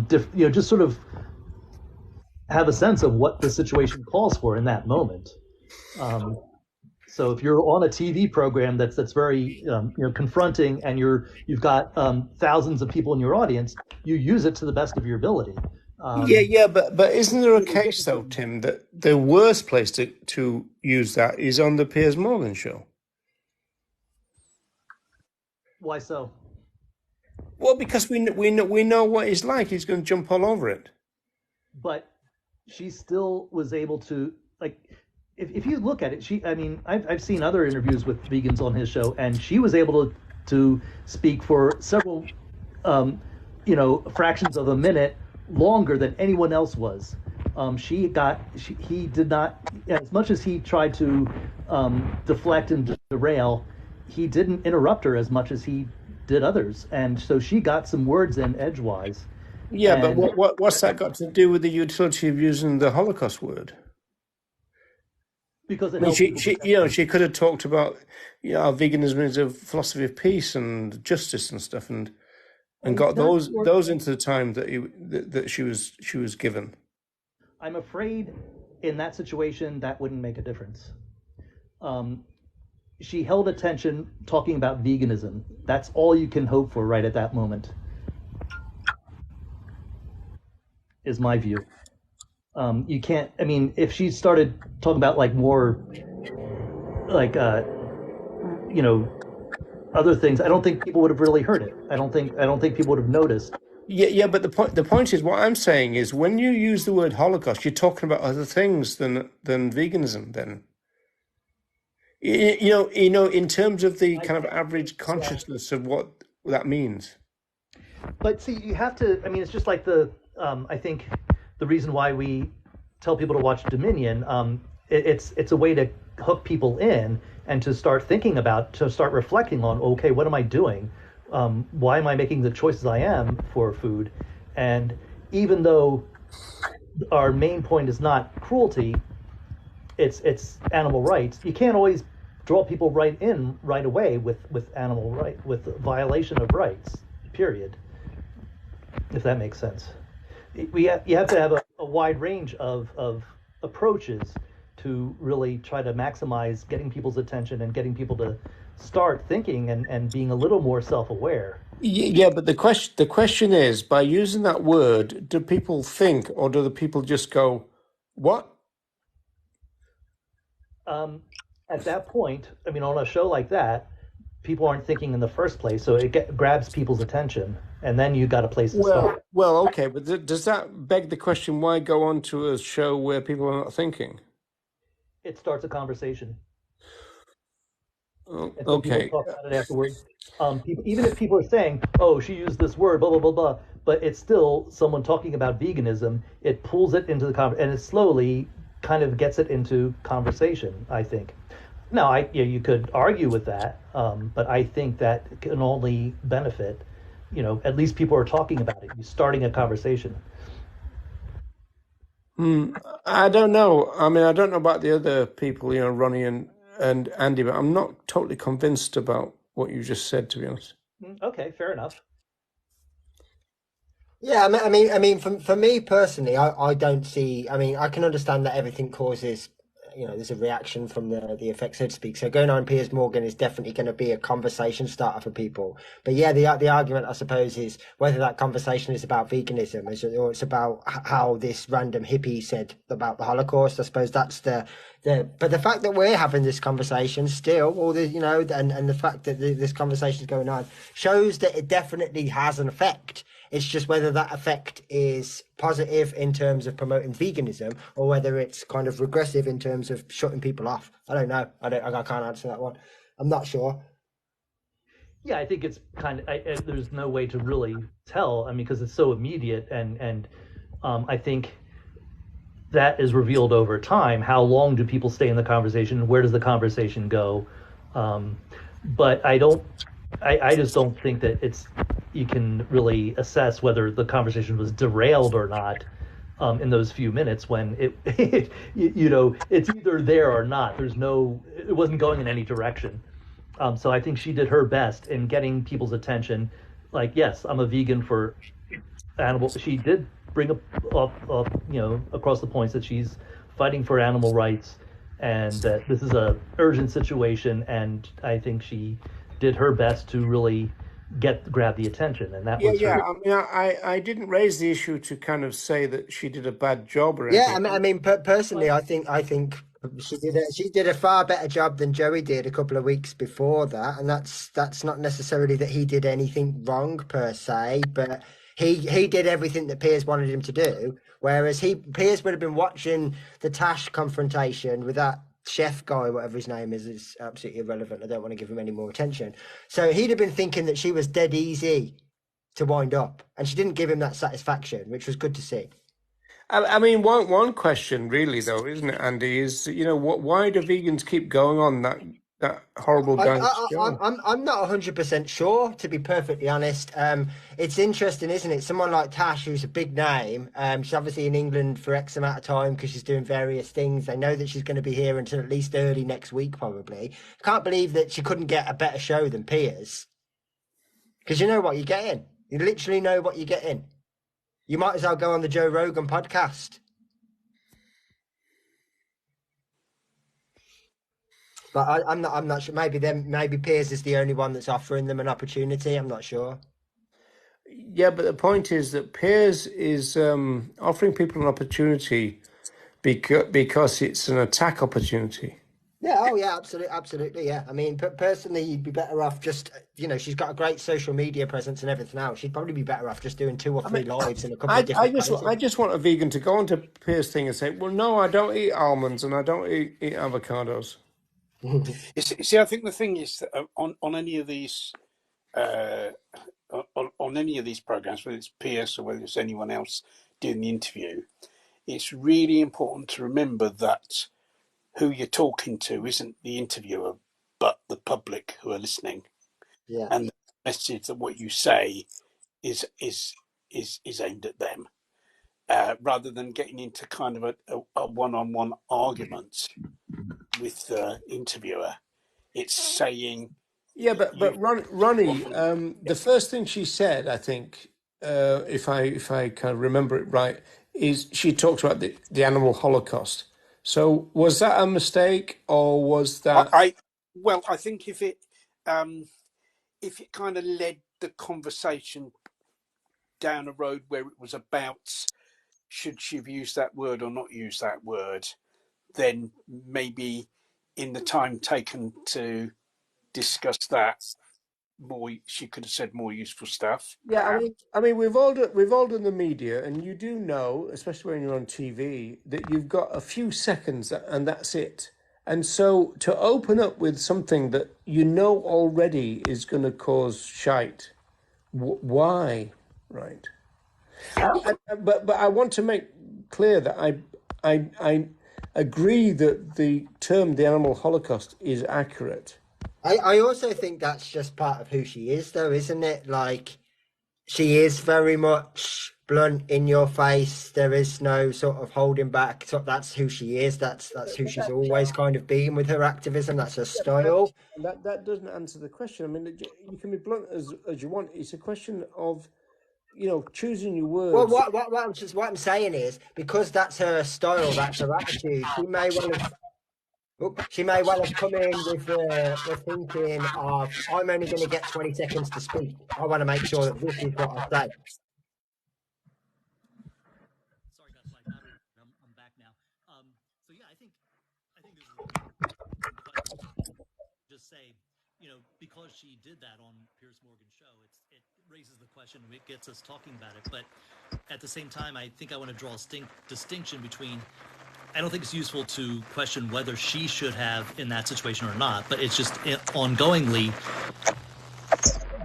just sort of have a sense of what the situation calls for in that moment. So if you're on a TV program that's very confronting, and you've got thousands of people in your audience, you use it to the best of your ability. But isn't there a case though, Tim, that the worst place to use that is on the Piers Morgan show? Why so? Well, because we know what he's like. He's going to jump all over it. But she still was able to, like, if you look at it, I've seen other interviews with vegans on his show, and she was able to speak for several fractions of a minute longer than anyone else was. He did not, as much as he tried to deflect and derail, he didn't interrupt her as much as he did others, and so she got some words in edgewise. Yeah, but what's that got to do with the utility of using the Holocaust word? Because she could have talked about veganism is a philosophy of peace and justice and stuff, and got those into the time that she was given. I'm afraid in that situation that wouldn't make a difference. She held attention talking about veganism. That's all you can hope for right at that moment. is my view. You can't. I mean, if she started talking about like more like you know other things, I don't think people would have really heard it. I don't think people would have noticed. Yeah, but the point is, what I'm saying is, when you use the word Holocaust, you're talking about other things than veganism. Then in terms of the kind of average consciousness of what that means. But see, you have to. I mean, it's just like the. I think the reason why we tell people to watch Dominion, it's a way to hook people in and to start thinking about, to start reflecting on. Okay, what am I doing? Why am I making the choices I am for food? And even though our main point is not cruelty, it's animal rights. You can't always draw people right in right away with animal right with violation of rights. Period. If that makes sense. You have to have a wide range of approaches to really try to maximize getting people's attention and getting people to start thinking and being a little more self-aware. Yeah, but the question is, by using that word, do people think, or do the people just go, "What?" Um, at that point, I mean, on a show like that, people aren't thinking in the first place, so grabs people's attention, and then you got a place to Well, start. well, okay, but does that beg the question? Why go on to a show where people are not thinking? It starts a conversation, Oh, and so people okay. talk about it afterwards. People, even if people are saying, "Oh, she used this word," blah blah blah blah, but it's still someone talking about veganism. It pulls it into the and it slowly kind of gets it into conversation. I think. Now, you could argue with that, but I think that can only benefit. At least people are talking about it. You're starting a conversation. I don't know. I mean, I don't know about the other people, Ronnie and Andy, but I'm not totally convinced about what you just said, to be honest. Okay, fair enough. Yeah, I mean, for me personally, I don't see. I mean, I can understand that everything causes, there's a reaction from the effect, so to speak. So going on Piers Morgan is definitely going to be a conversation starter for people. But yeah, the argument I suppose is whether that conversation is about veganism, or it's about how this random hippie said about the Holocaust. I suppose that's the. But the fact that we're having this conversation still, or and the fact that this conversation is going on shows that it definitely has an effect. It's just whether that effect is positive in terms of promoting veganism or whether it's kind of regressive in terms of shutting people off. I don't know. I can't answer that one. I'm not sure. Yeah, I think it's kind of. There's no way to really tell. I mean, because it's so immediate, and I think that is revealed over time. How long do people stay in the conversation? Where does the conversation go? Um, but I just don't think that you can really assess whether the conversation was derailed or not in those few minutes when it's either there or not. It wasn't going in any direction. So I think she did her best in getting people's attention. Like, yes, I'm a vegan for animal. She did bring up across the points that she's fighting for animal rights and that this is a urgent situation. And I think she did her best to really grab the attention, and that Yeah, was yeah. her. I mean, I didn't raise the issue to kind of say that she did a bad job or Yeah, anything. personally, I think she did a far better job than Joey did a couple of weeks before that, and that's not necessarily that he did anything wrong per se, but he did everything that Piers wanted him to do. Whereas Piers would have been watching the Tash confrontation with that chef guy, whatever his name is absolutely irrelevant. I don't want to give him any more attention. So he'd have been thinking that she was dead easy to wind up, and she didn't give him that satisfaction, which was good to see. I mean, one question really, though, isn't it, Andy? Is why do vegans keep going on that horrible I, guy's I, I, show? I'm not 100% sure, to be perfectly honest. It's interesting, isn't it? Someone like Tash, who's a big name, she's obviously in England for X amount of time because she's doing various things. They know that she's going to be here until at least early next week, probably. Can't believe that she couldn't get a better show than Piers because you know what you're getting. You literally know what you're getting. You might as well go on the Joe Rogan podcast. But I'm not sure. Maybe Piers is the only one that's offering them an opportunity. I'm not sure. Yeah, but the point is that Piers is offering people an opportunity because it's an attack opportunity. Yeah, oh yeah, absolutely, absolutely, yeah. I mean, personally, you'd be better off just, she's got a great social media presence and everything else. She'd probably be better off just doing two or I three mean, lives in a couple of I different just places. I just want a vegan to go onto Piers' thing and say, well, no, I don't eat almonds and I don't eat avocados. See, I think the thing is that on any of these uh, on any of these programs, whether it's Pierce or whether it's anyone else doing the interview, it's really important to remember that who you're talking to isn't the interviewer, but the public who are listening, Yeah. and the message that what you say is aimed at them, rather than getting into kind of a one-on-one argument with the interviewer. It's saying Yeah, you. Ronnie, the first thing she said, I think, if I kind of remember it right, is she talked about the animal holocaust. So was that a mistake, or was that? I well, I think if it kind of led the conversation down a road where it was about should she have used that word or not used that word, then maybe in the time taken to discuss that more, she could have said more useful stuff, Yeah, perhaps. I mean, we've all done the media, and you do know, especially when you're on TV, that you've got a few seconds, and that's it. And so to open up with something that you know already is going to cause shite, why, right? But I want to make clear that I agree that the term the animal holocaust is accurate. I also think that's just part of who she is, though, isn't it? Like, she is very much blunt in your face. There is no sort of holding back. So that's who she is. That's who she's always kind of been with her activism. That's her Yeah, but style. that doesn't answer the question. I mean, you can be blunt as you want. It's a question of choosing your Well, words. what I'm saying is because that's her style, that's her attitude. She may well have come in with the thinking of I'm only going to get 20 seconds to speak. I want to make sure that this is what I say. Sorry, got my battery. I'm back now. So yeah, I think this is a really important question. Just say, because she did that on Pierce Morgan's show, it raises the question. It gets us talking about it. But at the same time, I think I want to draw a distinction between. I don't think it's useful to question whether she should have in that situation or not. But it's just ongoingly.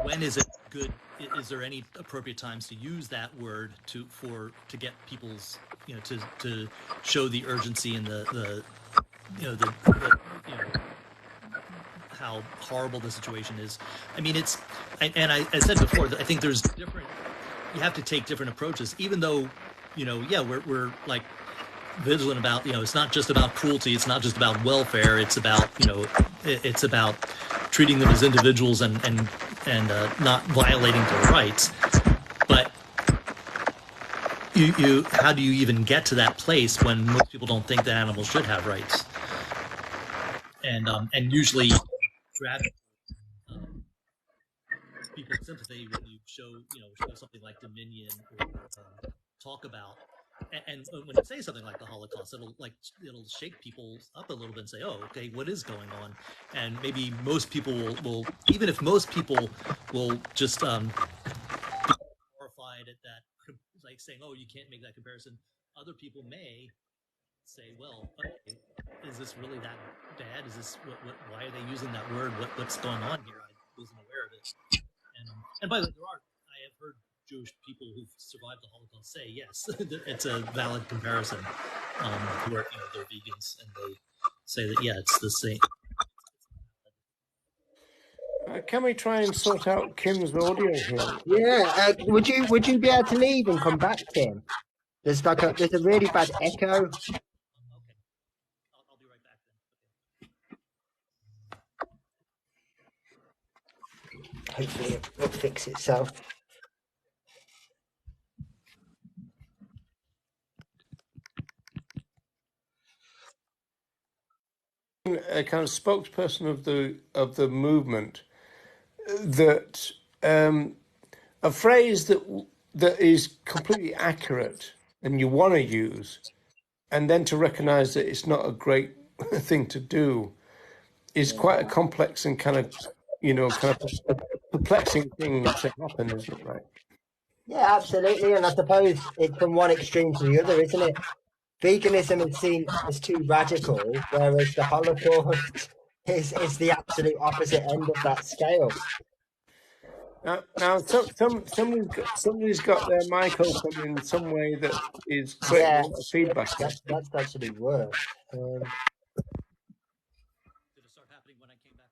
When is it good? Is there any appropriate times to use that word to get people's to show the urgency and the how horrible the situation is. I mean, I said before, I think there's different. You have to take different approaches, even though, yeah, we're like vigilant about, it's not just about cruelty, it's not just about welfare, it's about, it's about treating them as individuals and not violating their rights. But you how do you even get to that place when most people don't think that animals should have rights? And usually grab people's sympathy when you show something like Dominion or talk about and when you say something like the Holocaust, it'll shake people up a little bit and say, oh, okay, what is going on? And maybe most people will even if most people will just be horrified at that, like saying, oh, you can't make that comparison. Other people may say, well, okay, is this really that bad? Is this why are they using that word? What's going on here? I wasn't aware of it. And by the way, I have heard Jewish people who've survived the Holocaust say, yes, it's a valid comparison. Where they're vegans and they say that, yeah, it's the same. Can we try and sort out Kim's audio here? Yeah. Would you be able to leave and come back, Tim? There's a really bad echo. Okay, I'll be right back then. Okay. Hopefully it'll fix itself. A kind of spokesperson of the movement that a phrase that is completely accurate and you want to use, and then to recognize that it's not a great thing to do is quite a complex and kind of, kind of perplexing thing to happen, isn't it? Right? Yeah, absolutely. And I suppose it's from one extreme to the other, isn't it? Veganism is seen as too radical, whereas the Holocaust is the absolute opposite end of that scale. Now, somebody's got their mic open in some way that is creating a Yeah, lot of feedback here. that's actually worse. Did it start happening when I came back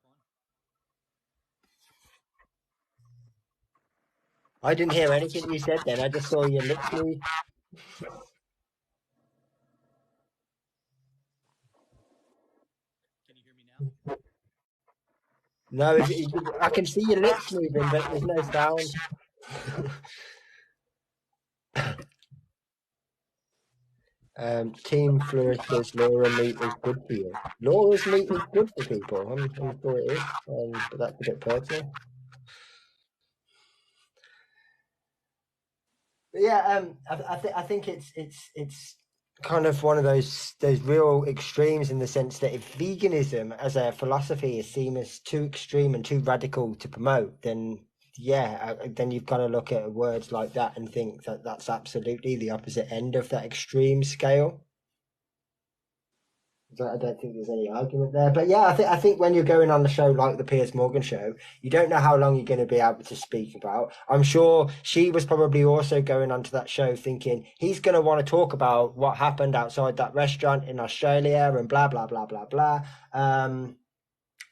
on? I didn't hear anything you said then. I just saw your lips move. Can you hear me now? No, I can see your lips moving, but there's no sound. Team Flourish says Laura meat is good for you. Laura's meat is good for people. I'm sure it is, but that's a bit personal. But yeah, I think it's kind of one of those real extremes in the sense that if veganism as a philosophy is seen as too extreme and too radical to promote, then yeah, then you've got to look at words like that and think that that's absolutely the opposite end of that extreme scale. I don't think there's any argument there. But yeah, I think when you're going on a show like the Piers Morgan show, you don't know how long you're going to be able to speak about. I'm sure she was probably also going onto that show thinking he's going to want to talk about what happened outside that restaurant in Australia and blah blah blah blah blah.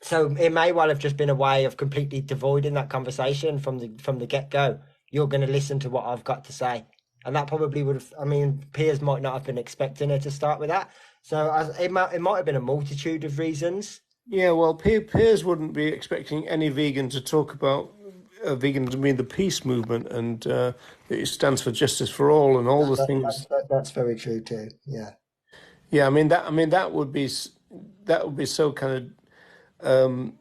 So it may well have just been a way of completely devoiding that conversation from the get go. You're going to listen to what I've got to say, and that probably would have. I mean, Piers might not have been expecting her to start with that. So it might have been a multitude of reasons. Yeah, well, Piers wouldn't be expecting any vegan to talk about vegan to mean the peace movement, and it stands for justice for all and all the things. That's very true too. Yeah. Yeah, that would be so kind of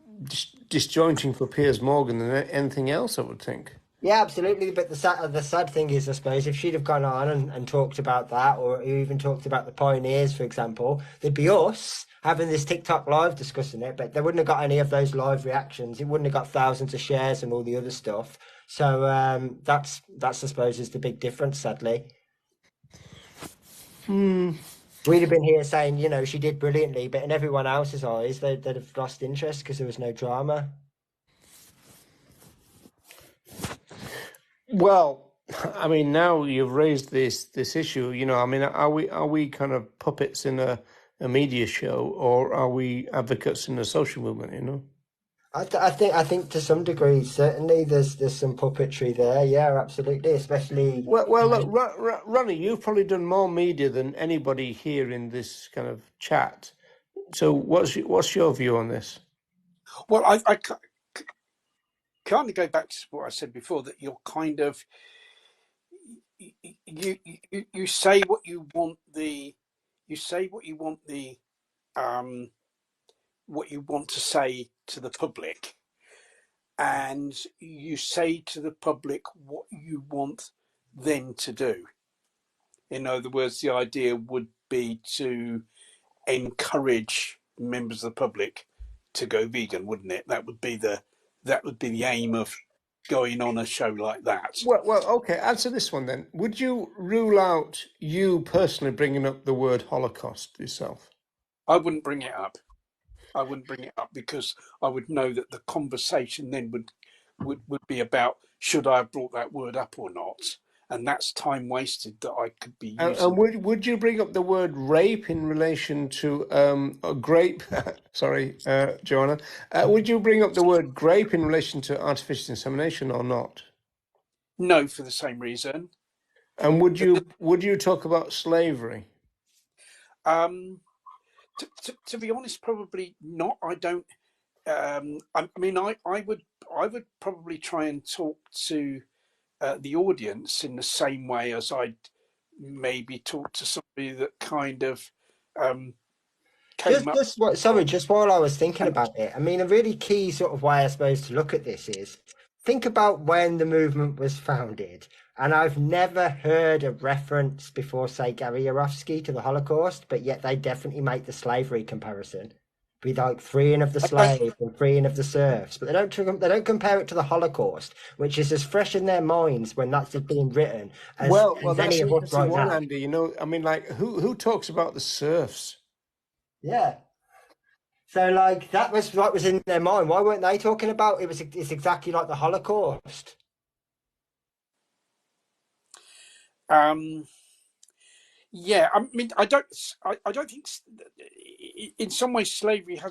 disjointing for Piers Morgan than anything else, I would think. Yeah, absolutely. But the sad thing is, I suppose, if she'd have gone on and talked about that, or even talked about the pioneers, for example, there'd be us having this TikTok live discussing it, but they wouldn't have got any of those live reactions. It wouldn't have got thousands of shares and all the other stuff. So that's I suppose is the big difference, sadly. We'd have been here saying, she did brilliantly, but in everyone else's eyes, they'd have lost interest because there was no drama. Well, I mean, now you've raised this issue. I mean, are we kind of puppets in a media show, or are we advocates in a social movement? I think to some degree, certainly there's some puppetry there. Yeah, absolutely. Especially. Well, look, Ronnie, you've probably done more media than anybody here in this kind of chat. So, what's your view on this? Well, I kind of go back to what I said before, that you're kind of you say what you want the what you want to say to the public, and you say to the public what you want them to do. In other words, the idea would be to encourage members of the public to go vegan, wouldn't it? That would be the aim of going on a show like that. Well, okay. Answer this one then. Would you rule out you personally bringing up the word Holocaust yourself? I wouldn't bring it up. Because I would know that the conversation then would be about, should I have brought that word up or not? And that's time wasted that I could be using. And would you bring up the word rape in relation to a grape? Sorry, Joanna. Would you bring up the word grape in relation to artificial insemination or not? No, for the same reason. And would you talk about slavery? To be honest, probably not. I don't. I mean, I would probably try and talk to the audience in the same way as I'd maybe talk to somebody that kind of came up. Just while I was thinking about it, I mean, a really key sort of way, I suppose, to look at this is think about when the movement was founded, and I've never heard a reference before, say, Gary Yourofsky to the Holocaust, but yet they definitely make the slavery comparison with like freeing of the I don't. slaves and freeing of the serfs, but they don't compare it to the Holocaust, which is as fresh in their minds when that's being written Well, as any that's an of us interesting right one, now. Andy. You know, I mean, like, who talks about the serfs? Yeah. So like that was what was in their mind. Why weren't they talking about it? It's exactly like the Holocaust. Um, yeah, I mean, I don't think in some ways slavery has